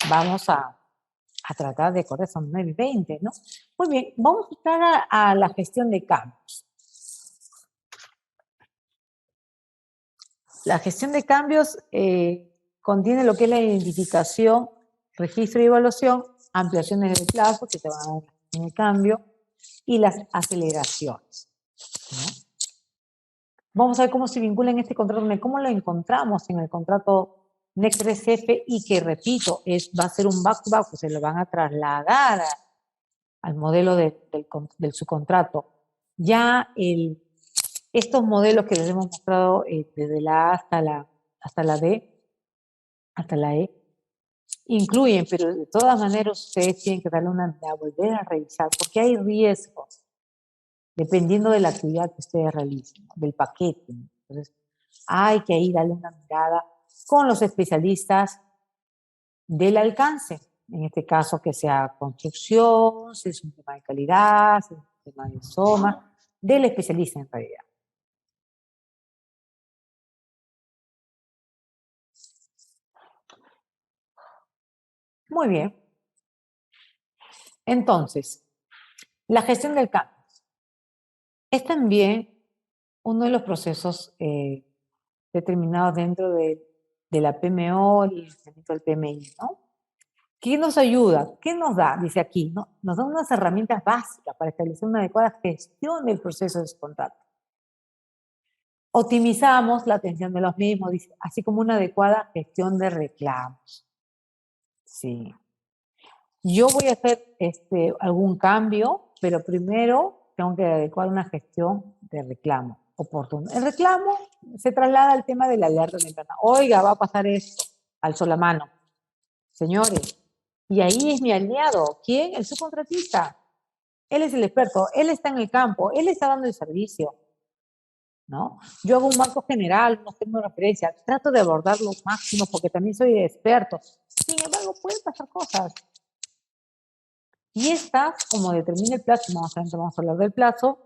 Vamos a tratar de correr, son 9:20, ¿no? Muy bien, vamos a entrar a la gestión de cambios. La gestión de cambios contiene lo que es la identificación, registro y evaluación, ampliaciones del plazo que se van a dar en el cambio y las aceleraciones, ¿no? Vamos a ver cómo se vincula en este contrato, cómo lo encontramos en el contrato NEC 3F y que, repito, va a ser un back-to-back, pues se lo van a trasladar al modelo del subcontrato. Ya estos modelos que les hemos mostrado desde la A hasta la D, hasta la E, incluyen, pero de todas maneras ustedes tienen que darle volver a revisar, porque hay riesgos, dependiendo de la actividad que ustedes realicen, ¿no? Del paquete. Entonces, hay que ir darle una mirada con los especialistas del alcance. En este caso, que sea construcción, si es un tema de calidad, si es un tema de SOMA, del especialista en realidad. Muy bien. Entonces, la gestión del cambio es también uno de los procesos determinados dentro de la PMO y el PMI, ¿no? ¿Qué nos ayuda? ¿Qué nos da? Dice aquí, ¿no? Nos da unas herramientas básicas para establecer una adecuada gestión del proceso de subcontrato. Optimizamos la atención de los mismos, dice, así como una adecuada gestión de reclamos. Sí. Yo voy a hacer algún cambio, pero primero tengo que adecuar una gestión de reclamo oportuno. El reclamo se traslada al tema de la alerta temprana. Oiga, va a pasar esto, alzo la mano. Señores, y ahí es mi aliado. ¿Quién? El subcontratista. Él es el experto, él está en el campo, él está dando el servicio, ¿no? Yo hago un marco general, unos términos de referencia, trato de abordar los máximos porque también soy experto. Sin embargo, pueden pasar cosas. Y estas, como determina el plazo, vamos a hablar del plazo,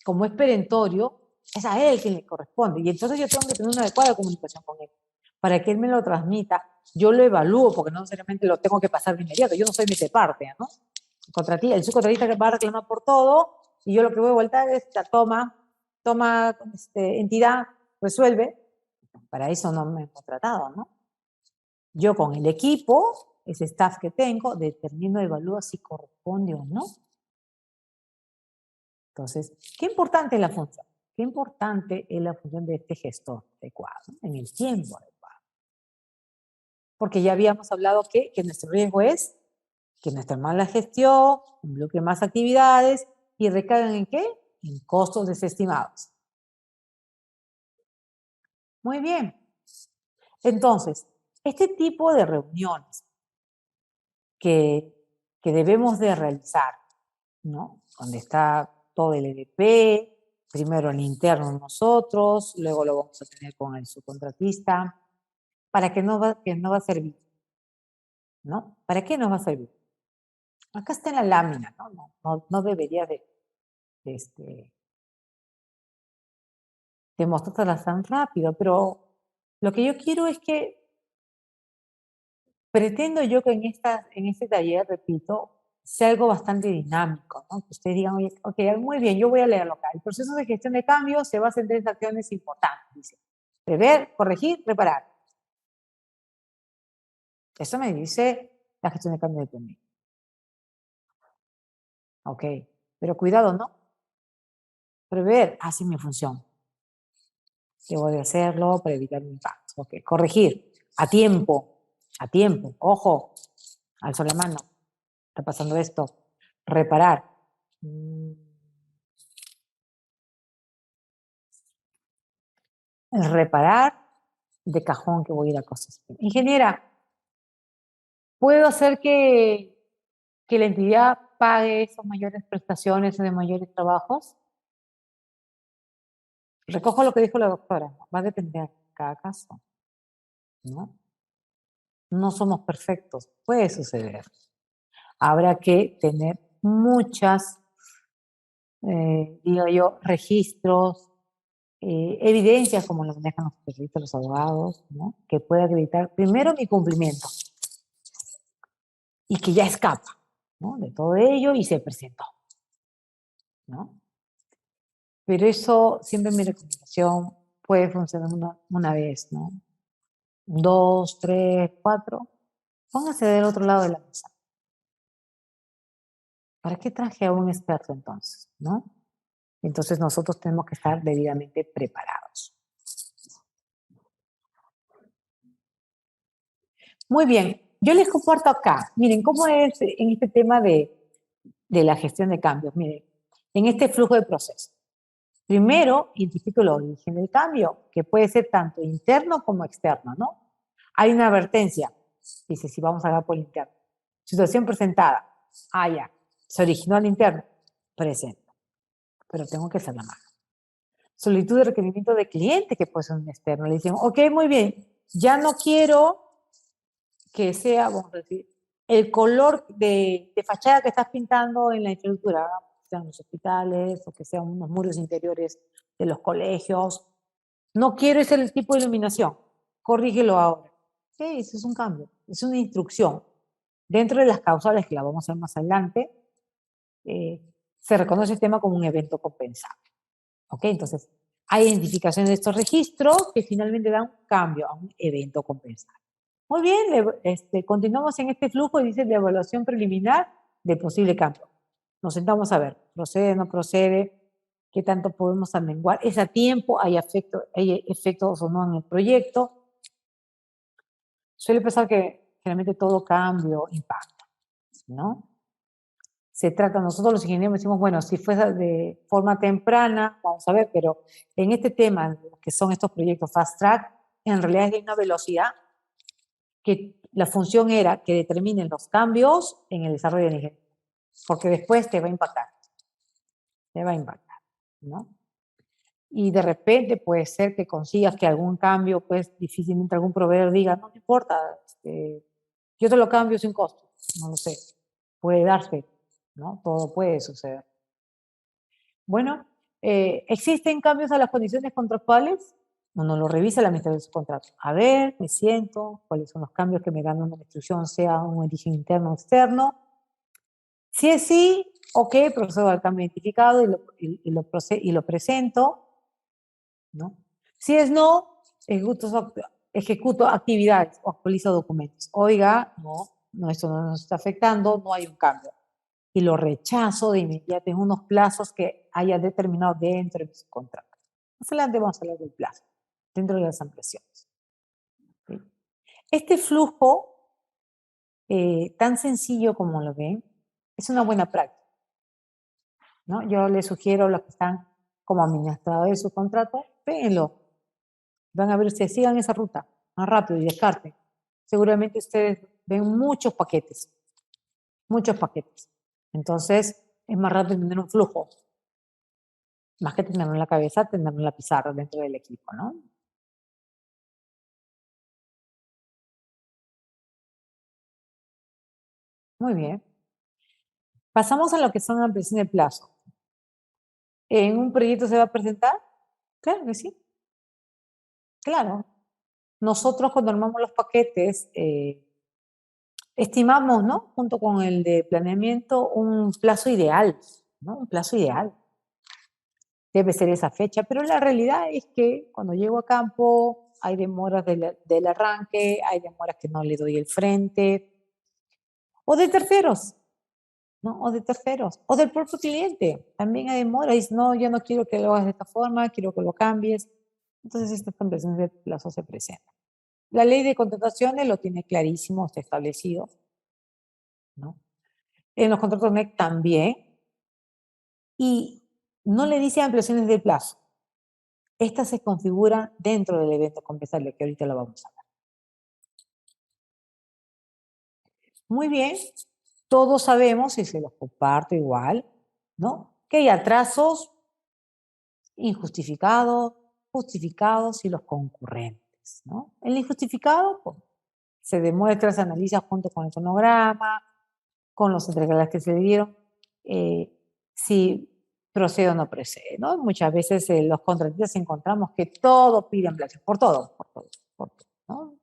como es perentorio, es a él quien le corresponde. Y entonces yo tengo que tener una adecuada comunicación con él, para que él me lo transmita. Yo lo evalúo, porque no necesariamente lo tengo que pasar de inmediato. Yo no soy parte, ¿no? El subcontratista que va a reclamar por todo, y yo lo que voy a voltar es, toma, entidad, resuelve. Para eso no me he contratado, ¿no? Yo con el equipo, ese staff que tengo, determino, evalúo si corresponde o no. Entonces, qué importante es la función. Qué importante es la función de este gestor adecuado, ¿no? En el tiempo adecuado. Porque ya habíamos hablado que nuestro riesgo es que nuestra mala gestión bloquee más actividades y recaigan ¿en qué? En costos desestimados. Muy bien. Entonces, este tipo de reuniones que debemos de realizar, ¿no? Donde está todo el EDP, primero el interno nosotros, luego lo vamos a tener con el subcontratista. ¿Para qué nos va a servir? ¿No? ¿Para qué nos va a servir? Acá está en la lámina, ¿no? No debería de mostrárselas tan rápido, pero lo que yo quiero es que pretendo yo que en este taller, repito, sea algo bastante dinámico, ¿no? Que ustedes digan, oye, ok, muy bien, yo voy a leerlo acá. El proceso de gestión de cambio se basa en 3 acciones importantes, dice. Prever, corregir, reparar. Eso me dice la gestión de cambio de PMI. Ok, pero cuidado, ¿no? Prever, así es mi función. Debo de hacerlo para evitar impactos. Ok, corregir, a tiempo, ojo, alzo la mano, está pasando esto. Reparar. El reparar, de cajón que voy a ir a cosas. Ingeniera, ¿puedo hacer que la entidad pague esas mayores prestaciones o de mayores trabajos? Recojo lo que dijo la doctora, va a depender de cada caso, ¿no? No somos perfectos, puede suceder. Habrá que tener muchas, digo yo, registros, evidencias como lo manejan los peritos, los abogados, ¿no? Que pueda acreditar primero mi cumplimiento y que ya escapa, ¿no? De todo ello y se presentó, ¿no? Pero eso, siempre mi recomendación, puede funcionar una vez, ¿no? 2, 3, 4, póngase del otro lado de la mesa. ¿Para qué traje a un experto entonces, no? Entonces nosotros tenemos que estar debidamente preparados. Muy bien, yo les comparto acá, miren cómo es en este tema de la gestión de cambios, miren, en este flujo de proceso. Primero, identifico el origen del cambio, que puede ser tanto interno como externo, ¿no? Hay una advertencia, dice, si vamos a hablar por el interno. Situación presentada, ya, se originó al interno, presento, pero tengo que hacer la mano. Solicitud de requerimiento de cliente, que puede ser un externo, le dicen, ok, muy bien, ya no quiero que sea, vamos a decir, el color de fachada que estás pintando en la infraestructura, sean los hospitales o que sean unos muros interiores de los colegios. No quiero ese tipo de iluminación. Corrígelo ahora. Sí, eso es un cambio, es una instrucción. Dentro de las causales, que la vamos a ver más adelante, se reconoce el tema como un evento compensable. ¿Ok? Entonces, hay identificación de estos registros que finalmente dan un cambio a un evento compensable. Muy bien, continuamos en este flujo y dice la evaluación preliminar de posible cambio. Nos sentamos a ver, procede, no procede, qué tanto podemos amenguar, es a tiempo, hay efectos o no en el proyecto. Suele pasar que generalmente todo cambio impacta, ¿no? Se trata, nosotros los ingenieros decimos, bueno, si fuese de forma temprana, vamos a ver, pero en este tema, que son estos proyectos fast track, en realidad es de una velocidad que la función era que determinen los cambios en el desarrollo de la ingeniería, porque después te va a impactar, ¿no? Y de repente puede ser que consigas que algún cambio, pues difícilmente algún proveedor diga, no te importa, yo te lo cambio sin costo, no lo sé, puede darse, ¿no? Todo puede suceder. Bueno, ¿existen cambios a las condiciones contractuales? Uno lo revisa la administración de su contrato. A ver, me siento, cuáles son los cambios que me dan una instrucción, sea un origen interno o externo. Si es sí, ok, procedo al cambio identificado y lo presento, ¿no? Si es no, ejecuto actividades o actualizo documentos. Oiga, no, esto no nos está afectando, no hay un cambio. Y lo rechazo de inmediato en unos plazos que haya determinado dentro de su contrato. Más adelante vamos a hablar del plazo, dentro de las ampliaciones. ¿Sí? Este flujo, tan sencillo como lo ven, es una buena práctica, ¿no? Yo les sugiero a los que están como administradores de su contrato, véanlo. Van a ver, ustedes sigan esa ruta más rápido y descarten. Seguramente ustedes ven muchos paquetes. Entonces, es más rápido tener un flujo. Más que tenerlo en la cabeza, tenerlo en la pizarra dentro del equipo, ¿no? Muy bien. Pasamos a lo que son ampliaciones de plazo. ¿En un proyecto se va a presentar? Claro que sí. Claro. Nosotros cuando armamos los paquetes, estimamos, ¿no? Junto con el de planeamiento, un plazo ideal, ¿no? Un plazo ideal. Debe ser esa fecha, pero la realidad es que cuando llego a campo hay demoras del arranque, hay demoras que no le doy el frente, o de terceros, ¿no? O de terceros, o del propio cliente. También hay demoras, dice, no, yo no quiero que lo hagas de esta forma, quiero que lo cambies. Entonces estas ampliaciones de plazo se presentan. La ley de contrataciones lo tiene clarísimo, está establecido, ¿no? En los contratos MEC también, y no le dice ampliaciones de plazo. Estas se configuran dentro del evento compensable, que ahorita lo vamos a ver. Muy bien, todos sabemos, y se los comparto igual, ¿no? Que hay atrasos injustificados, justificados y los concurrentes, ¿no? El injustificado, pues, se demuestra, se analiza junto con el cronograma, con los entregables que se le dieron, si procede o no procede, ¿no? Muchas veces los contratistas encontramos que todo piden plazo, por todo, ¿no?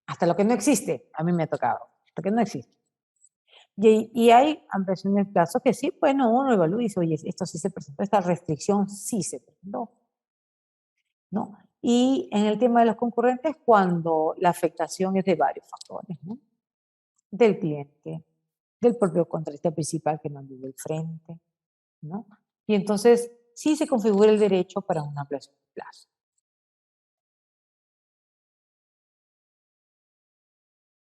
Hasta lo que no existe, a mí me ha tocado, lo que no existe. Y hay ampliaciones de plazo que sí, bueno, uno evalúa y dice, oye, esto sí se presentó, esta restricción sí se presentó, ¿no? Y en el tema de los concurrentes, cuando la afectación es de varios factores, ¿no? Del cliente, del propio contratista principal que no dio el frente, ¿no? Y entonces sí se configura el derecho para una ampliación de plazo.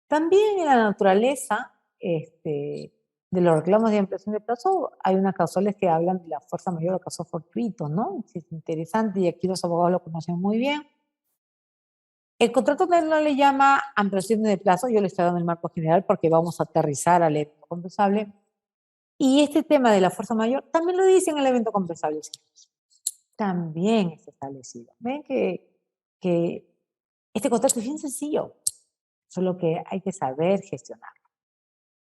También en la naturaleza de los reclamos de ampliación de plazo hay unas causales que hablan de la fuerza mayor o caso fortuito, ¿no? Es interesante y aquí los abogados lo conocen muy bien. El contrato no le llama ampliación de plazo, yo le estoy dando el marco general porque vamos a aterrizar al evento compensable. Y este tema de la fuerza mayor también lo dice en el evento compensable. También es establecido. Ven que este contrato es bien sencillo, solo que hay que saber gestionarlo.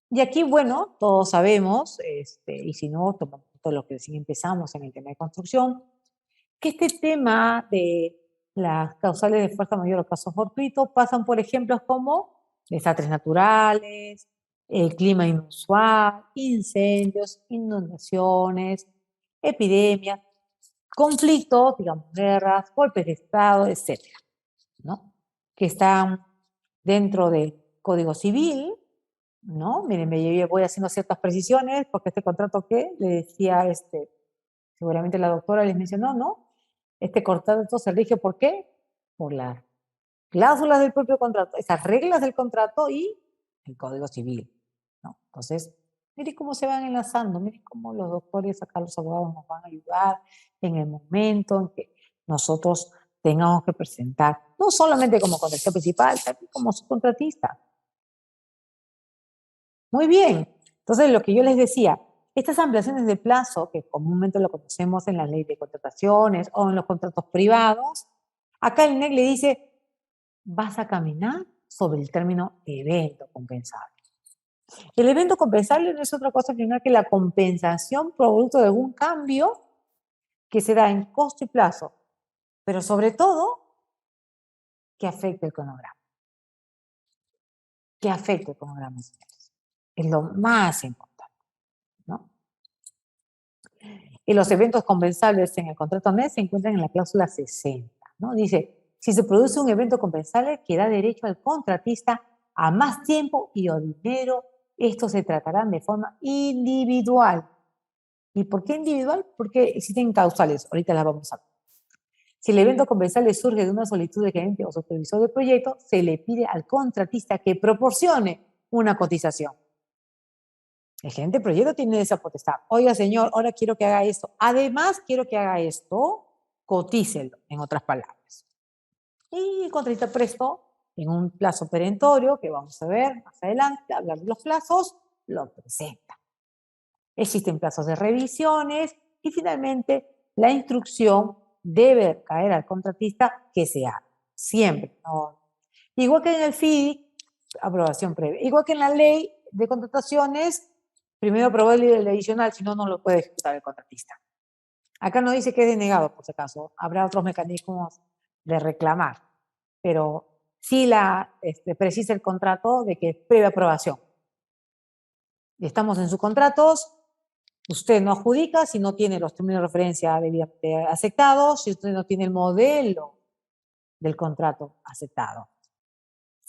Y aquí, bueno, todos sabemos, y si no, tomamos todo lo que recién empezamos en el tema de construcción, que este tema de las causales de fuerza mayor o caso fortuito pasan por ejemplos como desastres naturales, el clima inusual, incendios, inundaciones, epidemias, conflictos, digamos, guerras, golpes de Estado, etcétera, ¿no? Que están dentro del Código Civil, ¿no? Miren, voy haciendo ciertas precisiones porque este contrato que le decía, seguramente la doctora les mencionó, ¿no? Este contrato se rige ¿por qué? Por las cláusulas del propio contrato, esas reglas del contrato y el Código Civil, ¿no? Entonces, miren cómo se van enlazando, miren cómo los doctores, acá los abogados nos van a ayudar en el momento en que nosotros tengamos que presentar, no solamente como contratista principal, también como subcontratista. Muy bien. Entonces, lo que yo les decía, estas ampliaciones de plazo, que comúnmente lo conocemos en la ley de contrataciones o en los contratos privados, acá el INEC le dice, vas a caminar sobre el término evento compensable. El evento compensable no es otra cosa que la compensación producto de algún cambio que se da en costo y plazo, pero sobre todo que afecte el cronograma. Que afecte el cronograma, señores. Es lo más importante, ¿no? Y los eventos compensables en el contrato MEC se encuentran en la cláusula 60, ¿no? Dice, si se produce un evento compensable que da derecho al contratista a más tiempo y o dinero, estos se tratarán de forma individual. ¿Y por qué individual? Porque existen causales, ahorita las vamos a ver. Si el evento compensable surge de una solicitud de gerente o supervisor de proyecto, se le pide al contratista que proporcione una cotización. El gerente de proyecto tiene esa potestad. Oiga, señor, ahora quiero que haga esto. Además, quiero que haga esto, cotícelo, en otras palabras. Y el contratista prestó en un plazo perentorio, que vamos a ver más adelante, hablar de los plazos, lo presenta. Existen plazos de revisiones y finalmente la instrucción debe caer al contratista que se haga. Siempre. ¿No? Igual que en el FIDIC, aprobación previa. Igual que en la ley de contrataciones, primero aprobó el adicional, si no, no lo puede ejecutar el contratista. Acá no dice que es denegado, por si acaso. Habrá otros mecanismos de reclamar. Pero sí precisa el contrato de que es previa aprobación. Y estamos en sus contratos, usted no adjudica si no tiene los términos de referencia debidamente aceptados, si usted no tiene el modelo del contrato aceptado.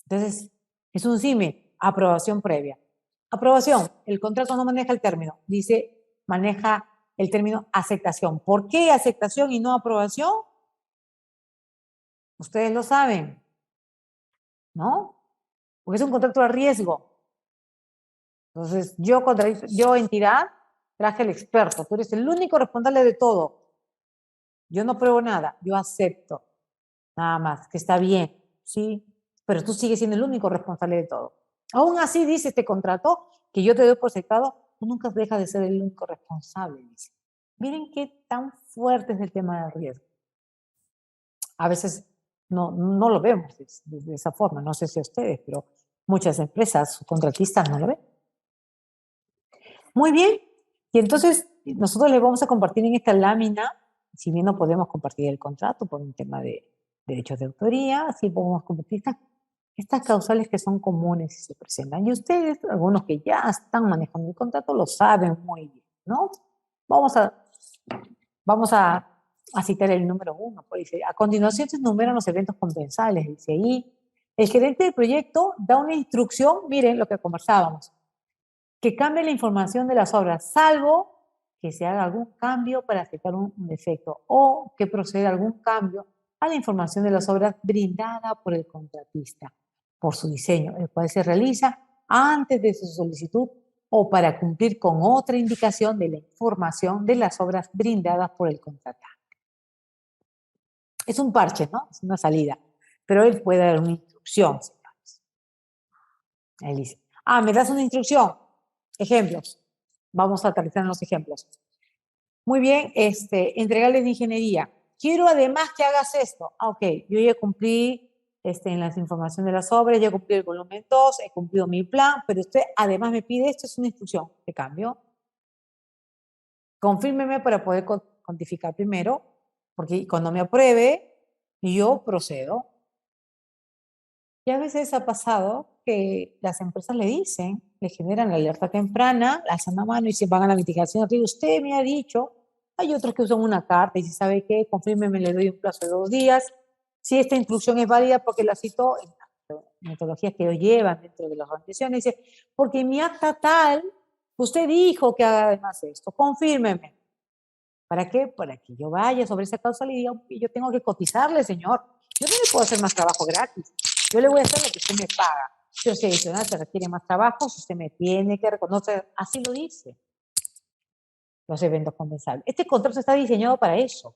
Entonces, es un SIME, aprobación previa. Aprobación, el contrato no maneja el término, dice, maneja el término aceptación. ¿Por qué aceptación y no aprobación? Ustedes lo saben, ¿no? Porque es un contrato de riesgo. Entonces, yo entidad, traje al experto. Tú eres el único responsable de todo. Yo no pruebo nada, yo acepto. Nada más, que está bien, ¿sí? Pero tú sigues siendo el único responsable de todo. Aún así, dice este contrato, que yo te doy por aceptado, tú nunca dejas de ser el único responsable, dice. Miren qué tan fuerte es el tema del riesgo. A veces no lo vemos de esa forma, no sé si a ustedes, pero muchas empresas, sus contratistas no lo ven. Muy bien, y entonces nosotros les vamos a compartir en esta lámina, si bien no podemos compartir el contrato por un tema de derechos de autoría, sí podemos compartir estas causales que son comunes y se presentan. Y ustedes, algunos que ya están manejando el contrato, lo saben muy bien, ¿no? Vamos a citar el número 1, pues dice, a continuación se enumeran los eventos compensables, dice ahí, el gerente del proyecto da una instrucción, miren lo que conversábamos, que cambie la información de las obras, salvo que se haga algún cambio para aceptar un defecto o que proceda algún cambio a la información de las obras brindada por el contratista, por su diseño, el cual se realiza antes de su solicitud o para cumplir con otra indicación de la información de las obras brindadas por el contratante. Es un parche, ¿no? Es una salida, pero él puede dar una instrucción, señores. Él dice, ¿me das una instrucción? Ejemplos. Vamos a aterrizar en los ejemplos. Muy bien, entregarle de ingeniería. Quiero además que hagas esto. Ok, yo ya cumplí en las informaciones de las obras, ya cumplí el volumen 2, he cumplido mi plan, pero usted además me pide esto, es una instrucción de cambio. Confírmeme para poder cuantificar primero, porque cuando me apruebe, yo procedo. Y a veces ha pasado que las empresas le dicen, le generan la alerta temprana, la alzan la mano y se van a la mitigación. Usted me ha dicho, hay otros que usan una carta y si sabe qué, confírmeme, le doy un plazo de 2 días. Si esta instrucción es válida, porque la cito en las metodologías que ellos llevan dentro de las organizaciones, dice, porque en mi acta tal, usted dijo que haga además esto, confírmeme. ¿Para qué? Para que yo vaya sobre esa causalidad y yo tengo que cotizarle, señor. Yo no le puedo hacer más trabajo gratis. Yo le voy a hacer lo que usted me paga. Si usted adicional se requiere más trabajo, si usted me tiene que reconocer, así lo dice. Los eventos compensables. Este contrato está diseñado para eso.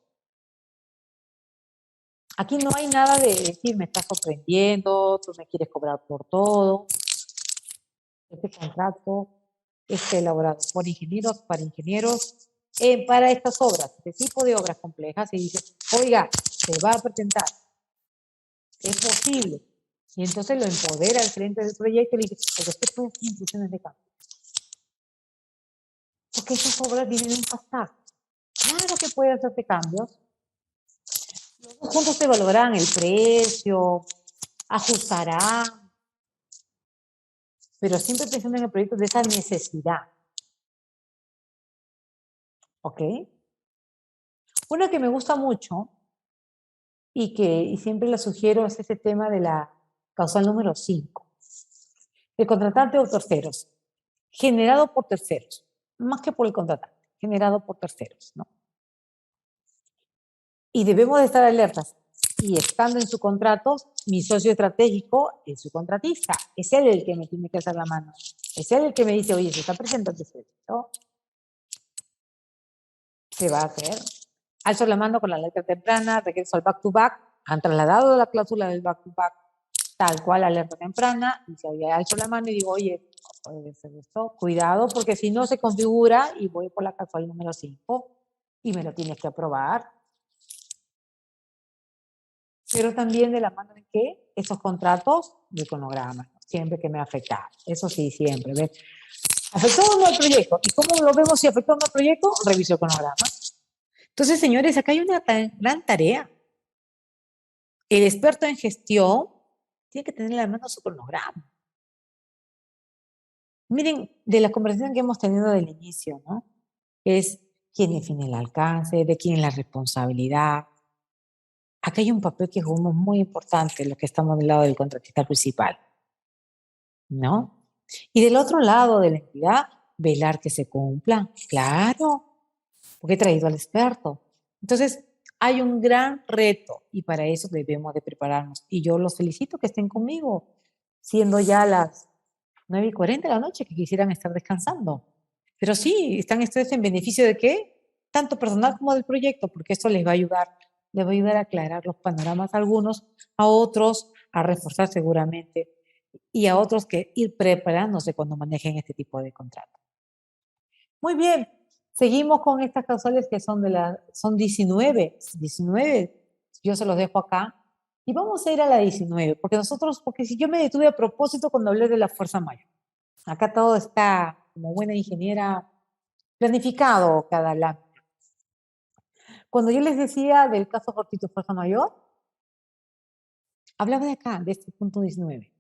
Aquí no hay nada de decir, me estás sorprendiendo, tú me quieres cobrar por todo. Este contrato está elaborado por ingenieros, para ingenieros, para estas obras, este tipo de obras complejas, y dice, oiga, se va a presentar. Es posible. Y entonces lo empodera el gerente del proyecto y le dice, porque usted puede hacer instrucciones de cambio. Porque esas obras vienen en pasar. Claro que puede hacerse cambios. Los dos juntos evaluarán el precio, ajustarán, pero siempre pensando en el proyecto de esa necesidad. ¿Ok? Una que me gusta mucho y siempre la sugiero es ese tema de la causal número 5. El contratante o terceros. Generado por terceros. Más que por el contratante. Generado por terceros, ¿no? Y debemos de estar alertas. Y estando en su contrato, mi socio estratégico es su contratista. Es él el que me tiene que hacer la mano. Es él el que me dice, oye, se está presentando esto. Se va a hacer. Alzo la mano con la alerta temprana, regreso al back-to-back. Han trasladado la cláusula del back-to-back tal cual alerta temprana. Y si alzo la mano y digo, oye, puede ser esto. Cuidado, porque si no se configura y voy por la causal número 5 y me lo tienes que aprobar. Pero también de la mano en que esos contratos de cronograma, siempre que me afecta. Eso sí, siempre. ¿Ves? ¿Afectó o no el proyecto? ¿Y cómo lo vemos si afectó o no el proyecto? Reviso el cronograma. Entonces, señores, acá hay una gran tarea. El experto en gestión tiene que tener a la mano su cronograma. Miren, de la conversación que hemos tenido del inicio, ¿no? Es quién define el alcance, de quién es la responsabilidad. Acá hay un papel que jugamos muy importante, los que estamos del lado del contratista principal, ¿no? Y del otro lado de la entidad, velar que se cumpla. Claro, porque he traído al experto. Entonces, hay un gran reto y para eso debemos de prepararnos. Y yo los felicito que estén conmigo, siendo ya las 9:40 de la noche, que quisieran estar descansando. Pero sí, están ustedes en beneficio de qué? Tanto personal como del proyecto, porque esto les va a ayudar a aclarar los panoramas a algunos, a otros a reforzar seguramente y a otros que ir preparándose cuando manejen este tipo de contrato. Muy bien, seguimos con estas causales que son son 19. 19, yo se los dejo acá. Y vamos a ir a la 19, porque si yo me detuve a propósito cuando hablé de la fuerza mayor. Acá todo está, como buena ingeniera, planificado cada lámina. Cuando yo les decía del caso fortuito fuerza mayor, hablaba de acá, de este punto 19.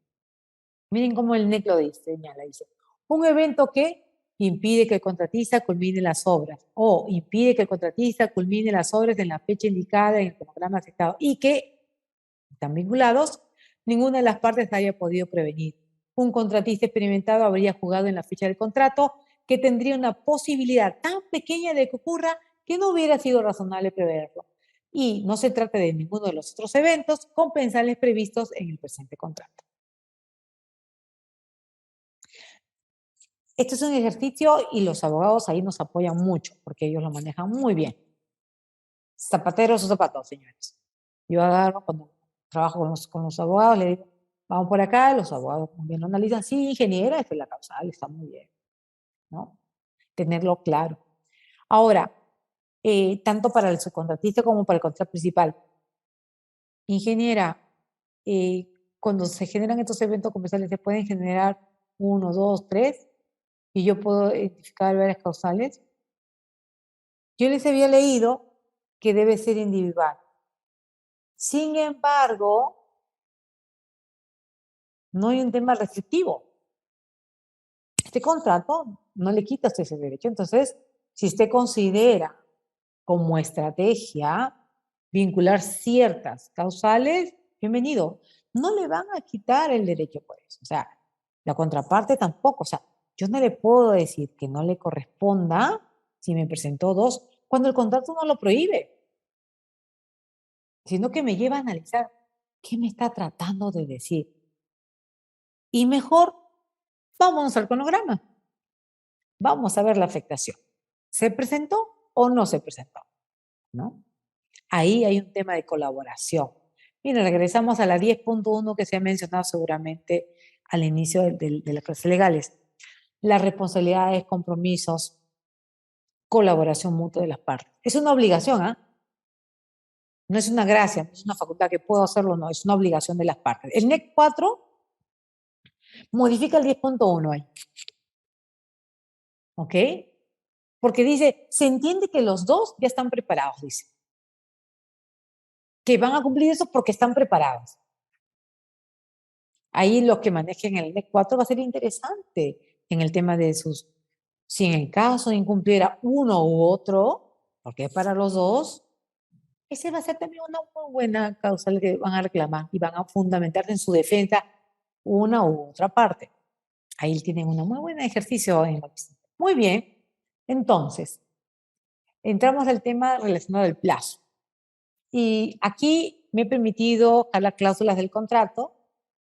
Miren cómo el NEC lo dice, señala, dice, un evento que impide que el contratista culmine las obras o impide que el contratista culmine las obras en la fecha indicada en el cronograma aceptado y que están vinculados, ninguna de las partes haya podido prevenir. Un contratista experimentado habría jugado en la fecha del contrato que tendría una posibilidad tan pequeña de que ocurra que no hubiera sido razonable preverlo. Y no se trata de ninguno de los otros eventos compensables previstos en el presente contrato. Este es un ejercicio y los abogados ahí nos apoyan mucho porque ellos lo manejan muy bien. Zapateros o zapatos, señores. Yo agarro, cuando trabajo con los abogados, le digo, vamos por acá, los abogados también lo analizan. Sí, ingeniera, esta es la causal, está muy bien, ¿no? Tenerlo claro. Ahora, tanto para el subcontratista como para el contrato principal. Ingeniera, cuando se generan estos eventos comerciales, se pueden generar 1, 2, 3, y yo puedo identificar varias causales. Yo les había leído que debe ser individual. Sin embargo, no hay un tema restrictivo. Este contrato no le quita a usted ese derecho. Entonces, si usted considera como estrategia vincular ciertas causales, bienvenido. No le van a quitar el derecho por eso. O sea, la contraparte tampoco. O sea, yo no le puedo decir que no le corresponda si me presentó 2, cuando el contrato no lo prohíbe, sino que me lleva a analizar qué me está tratando de decir. Y mejor, vámonos al cronograma. Vamos a ver la afectación. ¿Se presentó o no se presentó? ¿No? Ahí hay un tema de colaboración. Miren, regresamos a la 10.1 que se ha mencionado seguramente al inicio de las clases legales. Las responsabilidades, compromisos, colaboración mutua de las partes. Es una obligación, ¿ah? No es una gracia, no es una facultad que puedo hacerlo, no, es una obligación de las partes. El NEC 4 modifica el 10.1 ahí. ¿Ok? Porque dice, se entiende que los dos ya están preparados, dice. Que van a cumplir eso porque están preparados. Ahí los que manejen el NEC 4 va a ser interesante en el tema de sus, si en el caso de incumpliera uno u otro, porque es para los dos, ese va a ser también una muy buena causal que van a reclamar y van a fundamentarse en su defensa una u otra parte. Ahí tienen un muy buen ejercicio en la visita. Muy bien, entonces, entramos al tema relacionado al plazo. Y aquí me he permitido a las cláusulas del contrato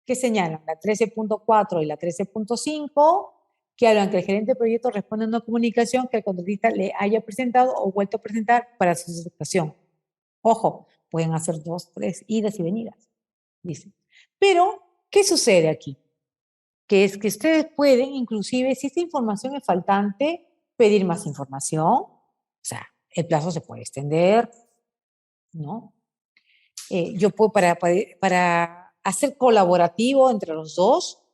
que señalan la 13.4 y la 13.5, que hablan que el gerente de proyecto responde a una comunicación que el contratista le haya presentado o vuelto a presentar para su aceptación. Ojo, pueden hacer 2, 3 idas y venidas, dice. Pero, ¿qué sucede aquí? Que es que ustedes pueden, inclusive, si esta información es faltante, pedir más información. O sea, el plazo se puede extender, ¿no? Yo puedo, para hacer colaborativo entre los dos,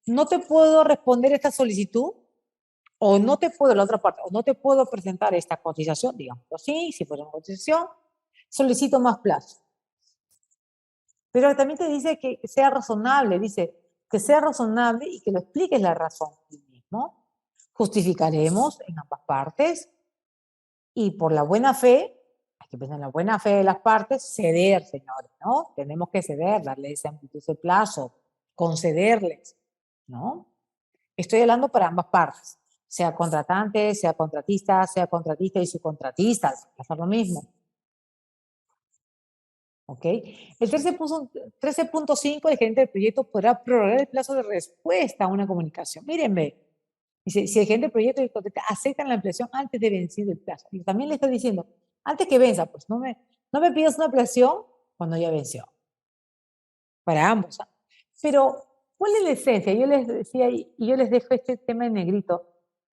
no te puedo responder esta solicitud, o no te puedo, la otra parte, o no te puedo presentar esta cotización, digamos así, si fuera una cotización, solicito más plazo. Pero también te dice que sea razonable, dice que sea razonable y que lo expliques la razón tú mismo. Justificaremos en ambas partes y por la buena fe, hay que pensar en la buena fe de las partes, ceder, señores, ¿no? Tenemos que ceder, darles ese plazo, concederles, ¿no? Estoy hablando para ambas partes, sea contratante, sea contratista y subcontratistas, pasa lo mismo. ¿Ok? El 13.5, el gerente del proyecto podrá prorrogar el plazo de respuesta a una comunicación. Mírenme, dice, si el gerente del proyecto y el contratista aceptan la ampliación antes de vencido el plazo. Y también le está diciendo, antes que venza, pues no me pidas una ampliación cuando ya venció. Para ambos. ¿Ah? Pero, ¿cuál es la esencia? Yo les decía, y yo les dejo este tema en negrito.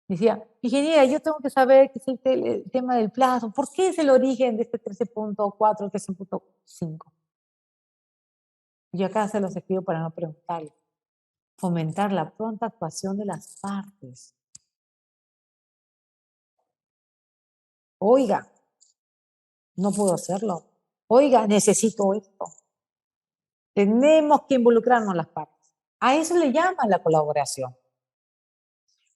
Decía, ingeniera, yo tengo que saber qué es el tema del plazo. ¿Por qué es el origen de este 13.4, 13.5? Yo acá se los escribo para no preguntarle. Fomentar la pronta actuación de las partes. Oiga, no puedo hacerlo. Oiga, necesito esto. Tenemos que involucrarnos las partes. A eso le llaman la colaboración.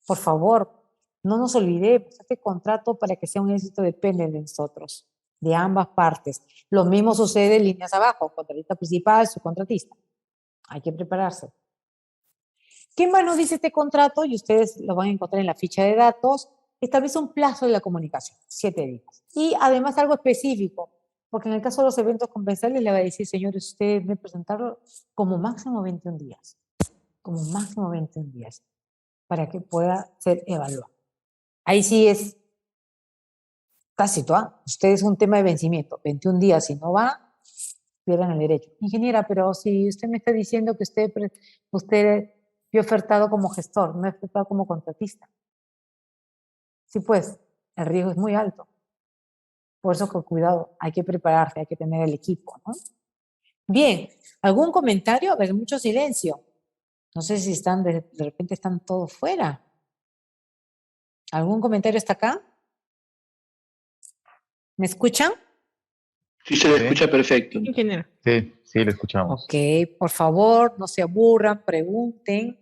Por favor, no nos olvidemos, este contrato para que sea un éxito depende de nosotros, de ambas partes. Lo mismo sucede en líneas abajo, contratista principal, subcontratista. Hay que prepararse. ¿Qué más nos dice este contrato? Y ustedes lo van a encontrar en la ficha de datos. Establece un plazo de la comunicación, 7 días. Y además algo específico, porque en el caso de los eventos compensables le va a decir, señores, usted debe presentarlo como máximo 21 días. Como máximo 21 días, para que pueda ser evaluado. Ahí sí es tácito, ¿ah? Usted es un tema de vencimiento. 21 días, si no va, pierdan el derecho. Ingeniera, pero si usted me está diciendo que usted fue ofertado como gestor, no ofertado como contratista. Sí, pues, el riesgo es muy alto. Por eso, con cuidado, hay que prepararse, hay que tener el equipo, ¿no? Bien, ¿algún comentario? A ver, mucho silencio. No sé si están, de repente están todos fuera. ¿Algún comentario hasta acá? ¿Me escuchan? Sí, se le escucha perfecto. Ingeniero. Sí, sí, lo escuchamos. Ok, por favor, no se aburran, pregunten.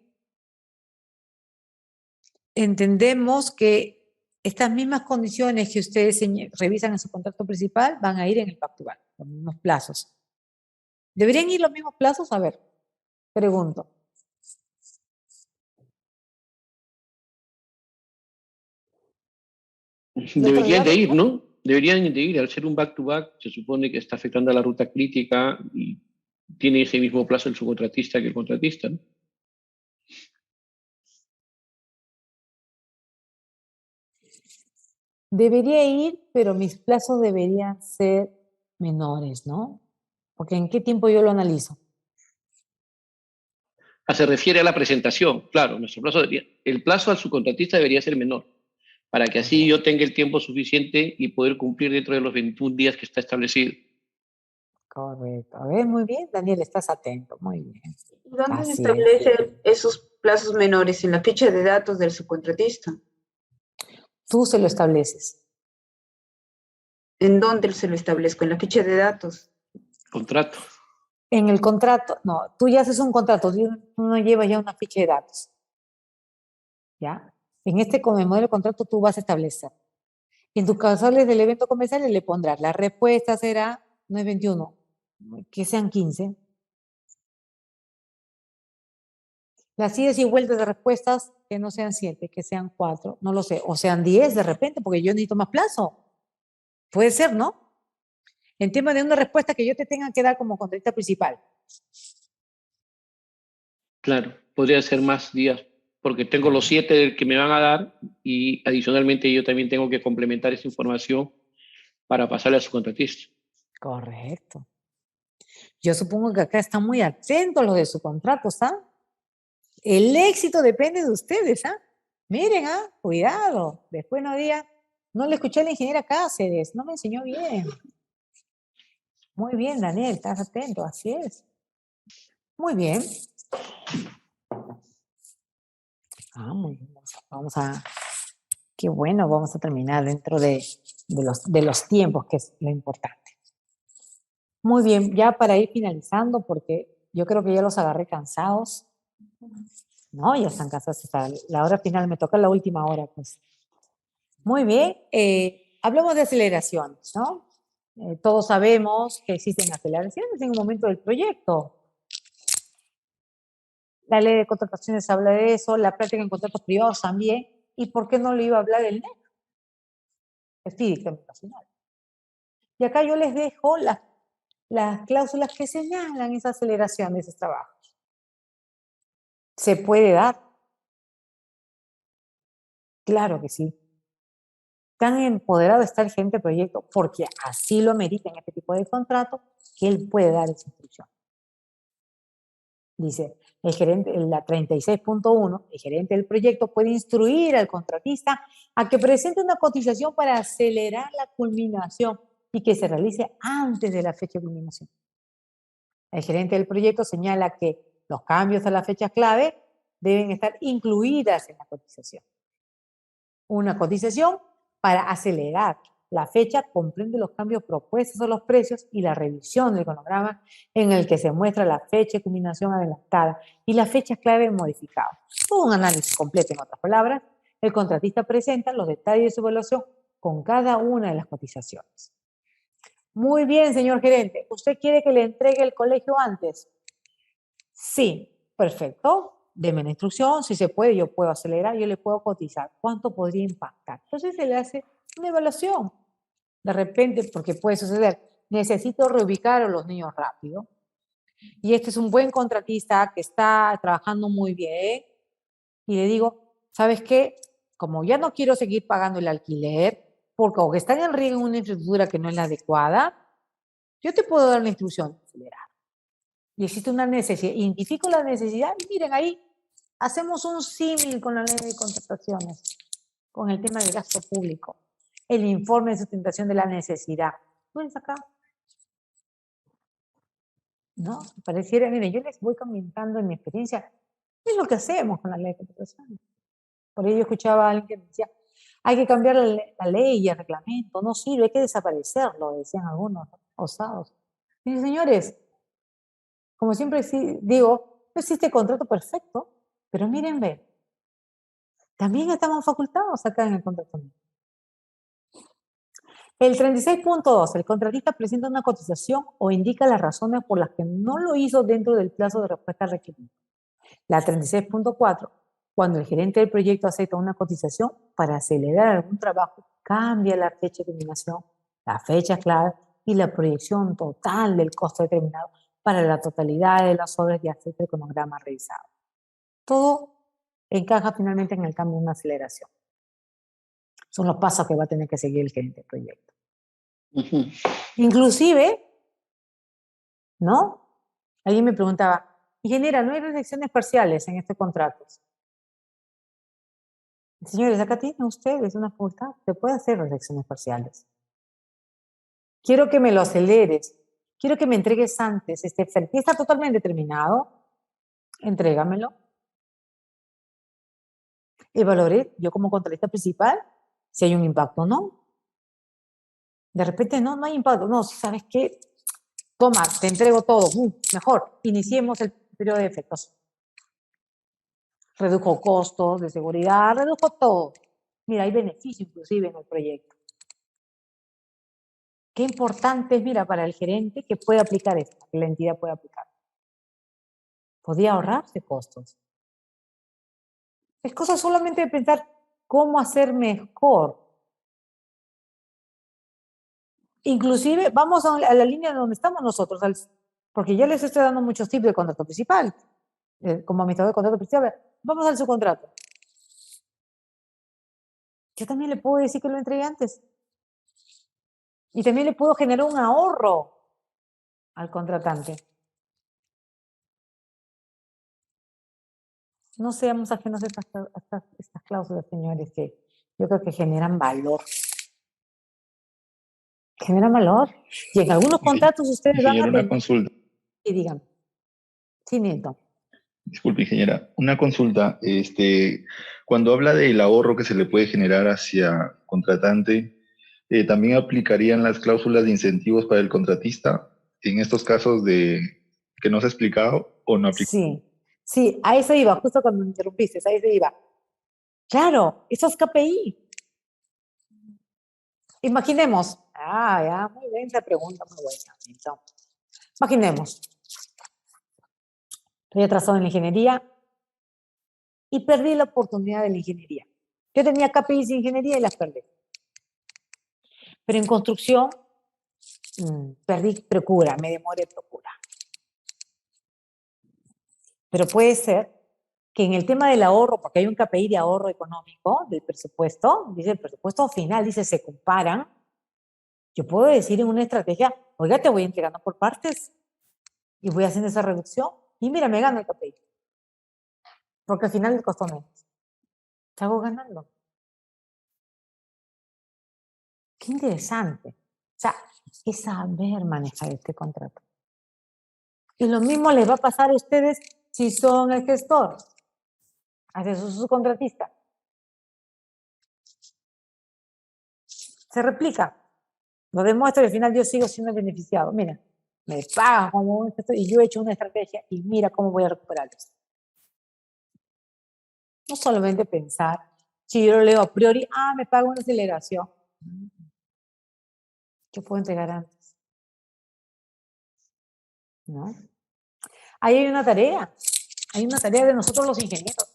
Entendemos que estas mismas condiciones que ustedes revisan en su contrato principal van a ir en el pactual, los mismos plazos. ¿Deberían ir los mismos plazos? A ver, pregunto. Deberían de ir, ¿no? Deberían de ir. Al ser un back-to-back, se supone que está afectando a la ruta crítica y tiene ese mismo plazo el subcontratista que el contratista, ¿no? Debería ir, pero mis plazos deberían ser menores, ¿no? Porque ¿en qué tiempo yo lo analizo? Se refiere a la presentación, claro, nuestro plazo el plazo al subcontratista debería ser menor, para que así yo tenga el tiempo suficiente y poder cumplir dentro de los 21 días que está establecido. Correcto. A ver, muy bien, Daniel, estás atento, muy bien. ¿Y dónde se Así establece esos plazos menores? En la ficha de datos del subcontratista. Tú se lo estableces. ¿En dónde se lo establezco? En la ficha de datos. Contrato. En el contrato, no, tú ya haces un contrato, tú no llevas ya una ficha de datos. ¿Ya? En con el modelo de contrato tú vas a establecer. En tus causales del evento comercial le pondrás, la respuesta será, no es 21, que sean 15. Las idas y vueltas de respuestas, que no sean 7, que sean 4, no lo sé, o sean 10 de repente, porque yo necesito más plazo. Puede ser, ¿no? En tema de una respuesta que yo te tenga que dar como contratista principal. Claro, podría ser más días, porque tengo los 7 que me van a dar y adicionalmente yo también tengo que complementar esa información para pasarle a su contratista. Correcto. Yo supongo que acá están muy atentos los de su contrato, ¿ah? El éxito depende de ustedes, ¿ah? Miren, cuidado. Después no digan, no le escuché a la ingeniera Cáceres, no me enseñó bien. Muy bien, Daniel, estás atento, así es. Muy bien. Muy bien. Vamos a, qué bueno, vamos a terminar dentro de los tiempos, que es lo importante. Muy bien, ya para ir finalizando, porque yo creo que ya los agarré cansados. No, ya están cansados hasta la hora final, me toca la última hora, pues. Muy bien, hablamos de aceleraciones, ¿no? Todos sabemos que existen aceleraciones en un momento del proyecto. La ley de contrataciones habla de eso, la práctica en contratos privados también, y ¿por qué no le iba a hablar el NEC? El FIDIC nacional. Y acá yo les dejo las cláusulas que señalan esa aceleración de esos trabajos. ¿Se puede dar? Claro que sí. Tan empoderado está el gerente del proyecto, porque así lo amerita en este tipo de contrato, que él puede dar esa instrucción. Dice, el gerente, la 36.1, el gerente del proyecto puede instruir al contratista a que presente una cotización para acelerar la culminación y que se realice antes de la fecha de culminación. El gerente del proyecto señala que los cambios a las fechas clave deben estar incluidas en la cotización. Una cotización para acelerar la fecha comprende los cambios propuestos a los precios y la revisión del cronograma en el que se muestra la fecha de culminación adelantada y las fechas clave modificadas. Todo un análisis completo, en otras palabras, el contratista presenta los detalles de su evaluación con cada una de las cotizaciones. Muy bien, señor gerente. ¿Usted quiere que le entregue el colegio antes? Sí, perfecto. Deme la instrucción, si se puede, yo puedo acelerar, yo le puedo cotizar. ¿Cuánto podría impactar? Entonces se le hace una evaluación. De repente, porque puede suceder, necesito reubicar a los niños rápido. Y este es un buen contratista que está trabajando muy bien. Y le digo, ¿sabes qué? Como ya no quiero seguir pagando el alquiler, porque aunque están en riesgo una infraestructura que no es la adecuada, yo te puedo dar una instrucción de acelerar. Y existe una necesidad, identifico la necesidad y miren ahí, hacemos un símil con la ley de contrataciones, con el tema del gasto público, el informe de sustentación de la necesidad. ¿Pueden sacar? No, pareciera, miren, yo les voy comentando en mi experiencia, es lo que hacemos con la ley de contrataciones. Por ello escuchaba a alguien que decía, hay que cambiar la ley y el reglamento, no sirve, hay que desaparecerlo, decían algunos osados. Y señores, como siempre digo, no existe contrato perfecto, pero miren, ve, también estamos facultados acá en el contrato. El 36.2, el contratista presenta una cotización o indica las razones por las que no lo hizo dentro del plazo de respuesta al requerimiento. La 36.4, cuando el gerente del proyecto acepta una cotización para acelerar algún trabajo, cambia la fecha de terminación, la fecha clave y la proyección total del costo determinado para la totalidad de las obras de acepte el cronograma revisado. Todo encaja finalmente en el cambio de una aceleración. Son los pasos que va a tener que seguir el gerente del proyecto. Inclusive, ¿no? Alguien me preguntaba, ingeniera, ¿no hay restricciones parciales en estos contratos? Señores, acá tienen ustedes una facultad, se puede hacer restricciones parciales. Quiero que me lo aceleres, quiero que me entregues antes, ya está totalmente terminado, entrégamelo. Evaluaré yo como contratista principal si hay un impacto o no. De repente no hay impacto. No, ¿sabes qué? Toma, te entrego todo. Mejor, iniciemos el periodo de efectos. Redujo costos de seguridad, redujo todo. Mira, hay beneficio inclusive en el proyecto. Qué importante es, mira, para el gerente que puede aplicar esto, que la entidad puede aplicar. Podía ahorrarse costos. Es cosa solamente de pensar cómo hacer mejor. Inclusive, vamos a la línea donde estamos nosotros, porque ya les estoy dando muchos tips de contrato principal, como administrador de contrato principal. Vamos al subcontrato. Yo también le puedo decir que lo entregué antes. Y también le puedo generar un ahorro al contratante. No seamos ajenos a estas cláusulas, señores, que yo creo que generan valor. Generan valor. Y en algunos contratos ustedes van a una consulta. Y digan. Sí, Nilton. Disculpe, ingeniera. Una consulta. Cuando habla del ahorro que se le puede generar hacia contratante, ¿también aplicarían las cláusulas de incentivos para el contratista? en estos casos de que no se ha explicado o no aplica. Sí, sí, a eso iba, justo cuando me interrumpiste, a eso iba. Claro, esos KPI. Imaginemos, ya, muy bien, esa pregunta, muy buena. Entonces, imaginemos, estoy atrasado en la ingeniería y perdí la oportunidad de la ingeniería. Yo tenía KPIs de ingeniería y las perdí. Pero en construcción, perdí procura, me demoré procura. Pero puede ser que en el tema del ahorro, porque hay un KPI de ahorro económico del presupuesto, dice el presupuesto final, dice se comparan, yo puedo decir en una estrategia, oiga, te voy entregando por partes y voy haciendo esa reducción y mira, me gano el KPI. Porque al final le costó menos. Salgo ganando. Qué interesante. O sea, es saber manejar este contrato. Y lo mismo les va a pasar a ustedes si son el gestor, hacia su subcontratista. Se replica. Lo demuestro y al final yo sigo siendo beneficiado. Mira, me pagan como un gestor y yo he hecho una estrategia y mira cómo voy a recuperarlos. No solamente pensar, si yo lo leo a priori, me pago una aceleración. Yo puedo entregar antes. ¿No? Ahí hay una tarea de nosotros los ingenieros.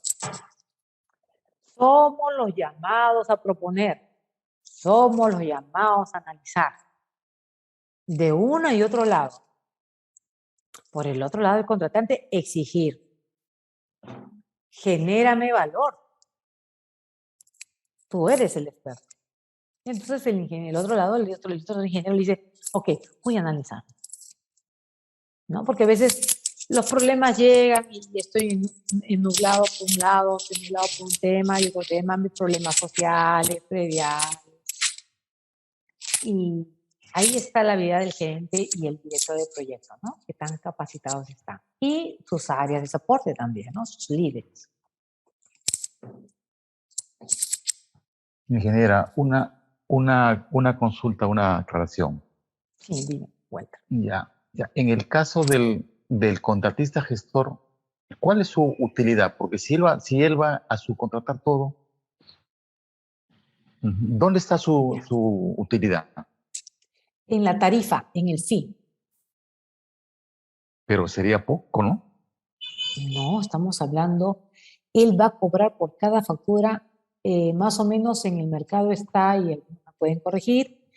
Somos los llamados a proponer, somos los llamados a analizar. De uno y otro lado. Por el otro lado, el contratante, exigir. Genérame valor. Tú eres el experto. Entonces el otro lado, el otro ingeniero le dice, ok, voy a analizar. ¿No? Porque a veces los problemas llegan y estoy nublado por un lado, estoy nublado por un tema y otro tema, mis problemas sociales, prediales. Y ahí está la vida del gerente y el director de proyecto, ¿no? Que tan capacitados están. Y sus áreas de soporte también, ¿no? Sus líderes. Ingeniera, una consulta, una aclaración. Sí, dime, vuelta. Ya. En el caso del contratista gestor, ¿cuál es su utilidad? Porque si él va a subcontratar todo, ¿dónde está su utilidad? En la tarifa, en el fee. Pero sería poco, ¿no? No, estamos hablando, él va a cobrar por cada factura, más o menos en el mercado está, y algunos pueden corregir,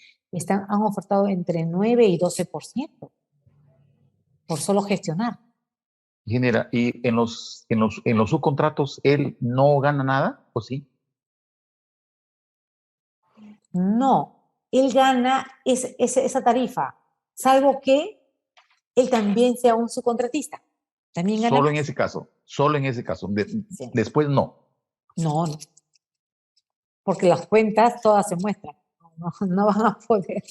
han ofertado entre 9 y 12% por solo gestionar. Ingeniera, ¿y en los subcontratos él no gana nada, o sí? No, él gana esa tarifa, salvo que él también sea un subcontratista. También gana Solo más. en ese caso, solo en ese caso. Sí. Después no. No, porque las cuentas todas se muestran. No van a poder.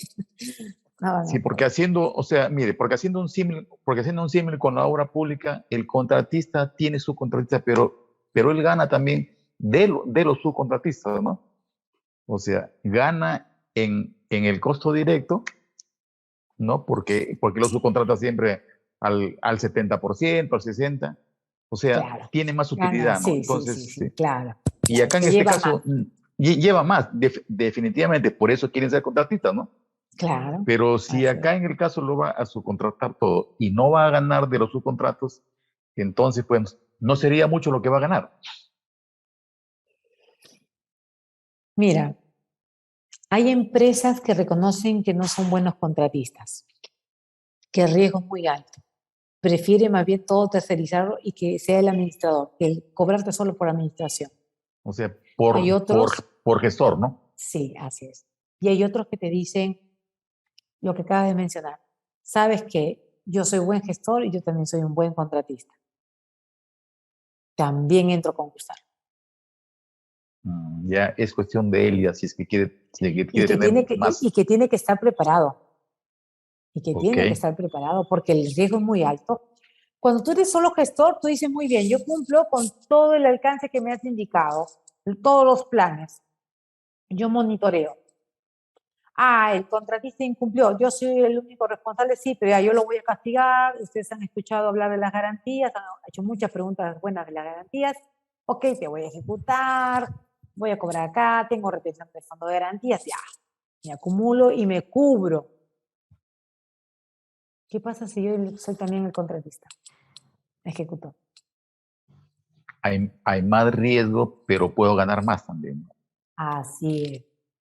Sí, porque haciendo un símil con la obra pública, el contratista tiene su contratista, pero él gana también de los subcontratistas, ¿no? O sea, gana en el costo directo, ¿no? Porque lo subcontrata siempre al 70%, al 60%. O sea, claro, tiene más utilidad, ¿no? Sí, Entonces, sí, claro. Y acá en este caso, lleva más, definitivamente, por eso quieren ser contratistas, ¿no? Claro. Pero si acá en el caso lo va a subcontratar todo y no va a ganar de los subcontratos, entonces pues no sería mucho lo que va a ganar. Mira, hay empresas que reconocen que no son buenos contratistas, que el riesgo es muy alto. Prefiere más bien todo tercerizarlo y que sea el administrador, que el cobrarte solo por administración. O sea, por gestor, ¿no? Sí, así es. Y hay otros que te dicen lo que acabas de mencionar. Sabes que yo soy buen gestor y yo también soy un buen contratista. También entro a concursar. Ya es cuestión de él y así es que quiere más. Y que tiene que estar preparado. Tiene que estar preparado porque el riesgo es muy alto. Cuando tú eres solo gestor, tú dices muy bien, yo cumplo con todo el alcance que me has indicado, todos los planes. Yo monitoreo. el contratista incumplió, yo soy el único responsable, sí, pero ya yo lo voy a castigar, ustedes han escuchado hablar de las garantías, han hecho muchas preguntas buenas de las garantías, ok, te voy a ejecutar, voy a cobrar acá, tengo retención del fondo de garantías, ya, me acumulo y me cubro. ¿Qué pasa si yo soy también el contratista, ejecutor? Hay más riesgo, pero puedo ganar más también. Así es,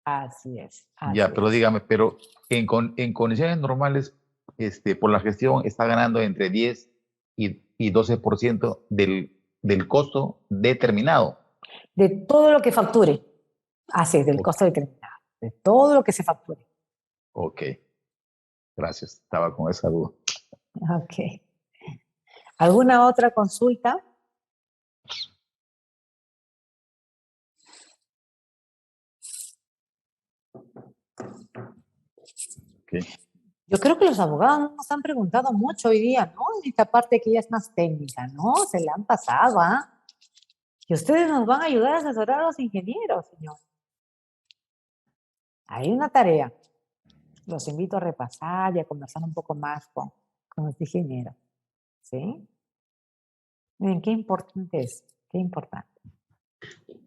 así es. Así Ya, pero dígame, pero en condiciones normales, por la gestión está ganando entre 10 y 12% del costo determinado. De todo lo que facture. Así es, del costo determinado. De todo lo que se facture. Ok. Gracias. Estaba con esa duda. Ok. ¿Alguna otra consulta? Okay. Yo creo que los abogados nos han preguntado mucho hoy día, ¿no? En esta parte que ya es más técnica, ¿no? Se la han pasado, ¿ah? Y ustedes nos van a ayudar a asesorar a los ingenieros, señor. Hay una tarea. Los invito a repasar y a conversar un poco más con los ingenieros. ¿Sí? Miren, qué importante es. Qué importante.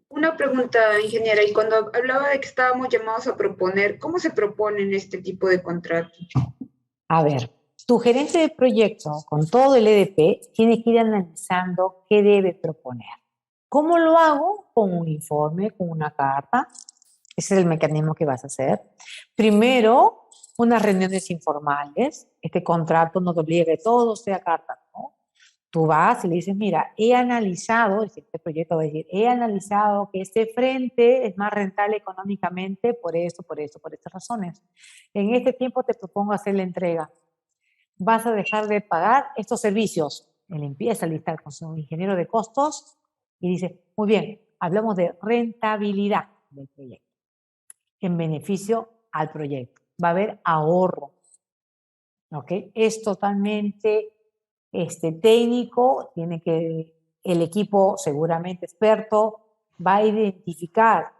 Una pregunta, ingeniera, y cuando hablaba de que estábamos llamados a proponer, ¿cómo se proponen este tipo de contratos? A ver, tu gerente de proyecto, con todo el EDP, tiene que ir analizando qué debe proponer. ¿Cómo lo hago? Con un informe, con una carta. Ese es el mecanismo que vas a hacer. Primero, unas reuniones informales. Este contrato no te obliga que todo sea carta, ¿no? Tú vas y le dices, mira, he analizado, este proyecto va a decir, he analizado que este frente es más rentable económicamente por esto, por estas razones. En este tiempo te propongo hacer la entrega. Vas a dejar de pagar estos servicios. Él empieza a listar con su ingeniero de costos y dice, muy bien, hablamos de rentabilidad del proyecto en beneficio al proyecto. Va a haber ahorro. ¿Ok? Es totalmente técnico, tiene que el equipo seguramente experto va a identificar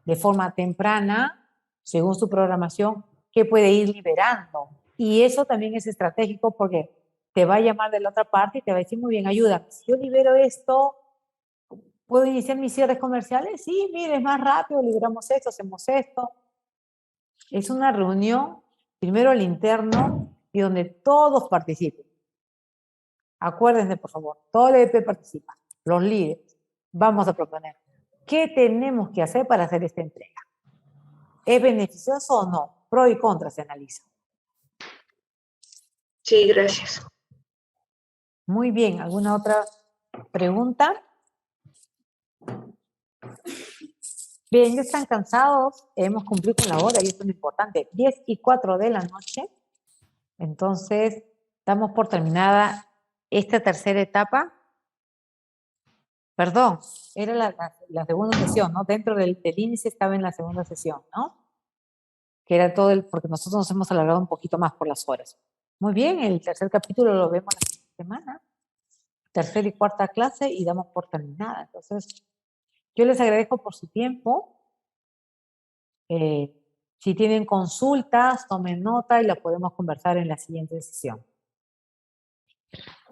de forma temprana, según su programación, qué puede ir liberando. Y eso también es estratégico porque te va a llamar de la otra parte y te va a decir, muy bien, ayuda, si yo libero esto, ¿puedo iniciar mis cierres comerciales? Sí, mire, es más rápido, liberamos esto, hacemos esto. Es una reunión, primero al interno, y donde todos participen. Acuérdense, por favor, todo el EDP participa, los líderes. Vamos a proponer, ¿qué tenemos que hacer para hacer esta entrega? ¿Es beneficioso o no? Pro y contra se analiza. Sí, gracias. Muy bien, ¿alguna otra pregunta? Bien, ya están cansados, hemos cumplido con la hora y esto es lo importante, 10:04 de la noche. Entonces, damos por terminada esta tercera etapa. Perdón, era la segunda sesión, ¿no? Dentro del índice estaba en la segunda sesión, ¿no? Que era todo porque nosotros nos hemos alargado un poquito más por las horas. Muy bien, el tercer capítulo lo vemos la siguiente semana. Tercera y cuarta clase y damos por terminada. Entonces, yo les agradezco por su tiempo. Si tienen consultas, tomen nota y la podemos conversar en la siguiente sesión.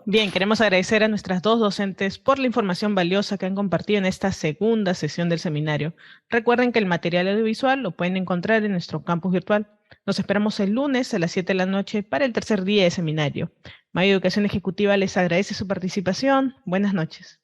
Bien, queremos agradecer a nuestras dos docentes por la información valiosa que han compartido en esta segunda sesión del seminario. Recuerden que el material audiovisual lo pueden encontrar en nuestro campus virtual. Nos esperamos el lunes a las 7 de la noche para el tercer día de seminario. Mayo Educación Ejecutiva les agradece su participación. Buenas noches.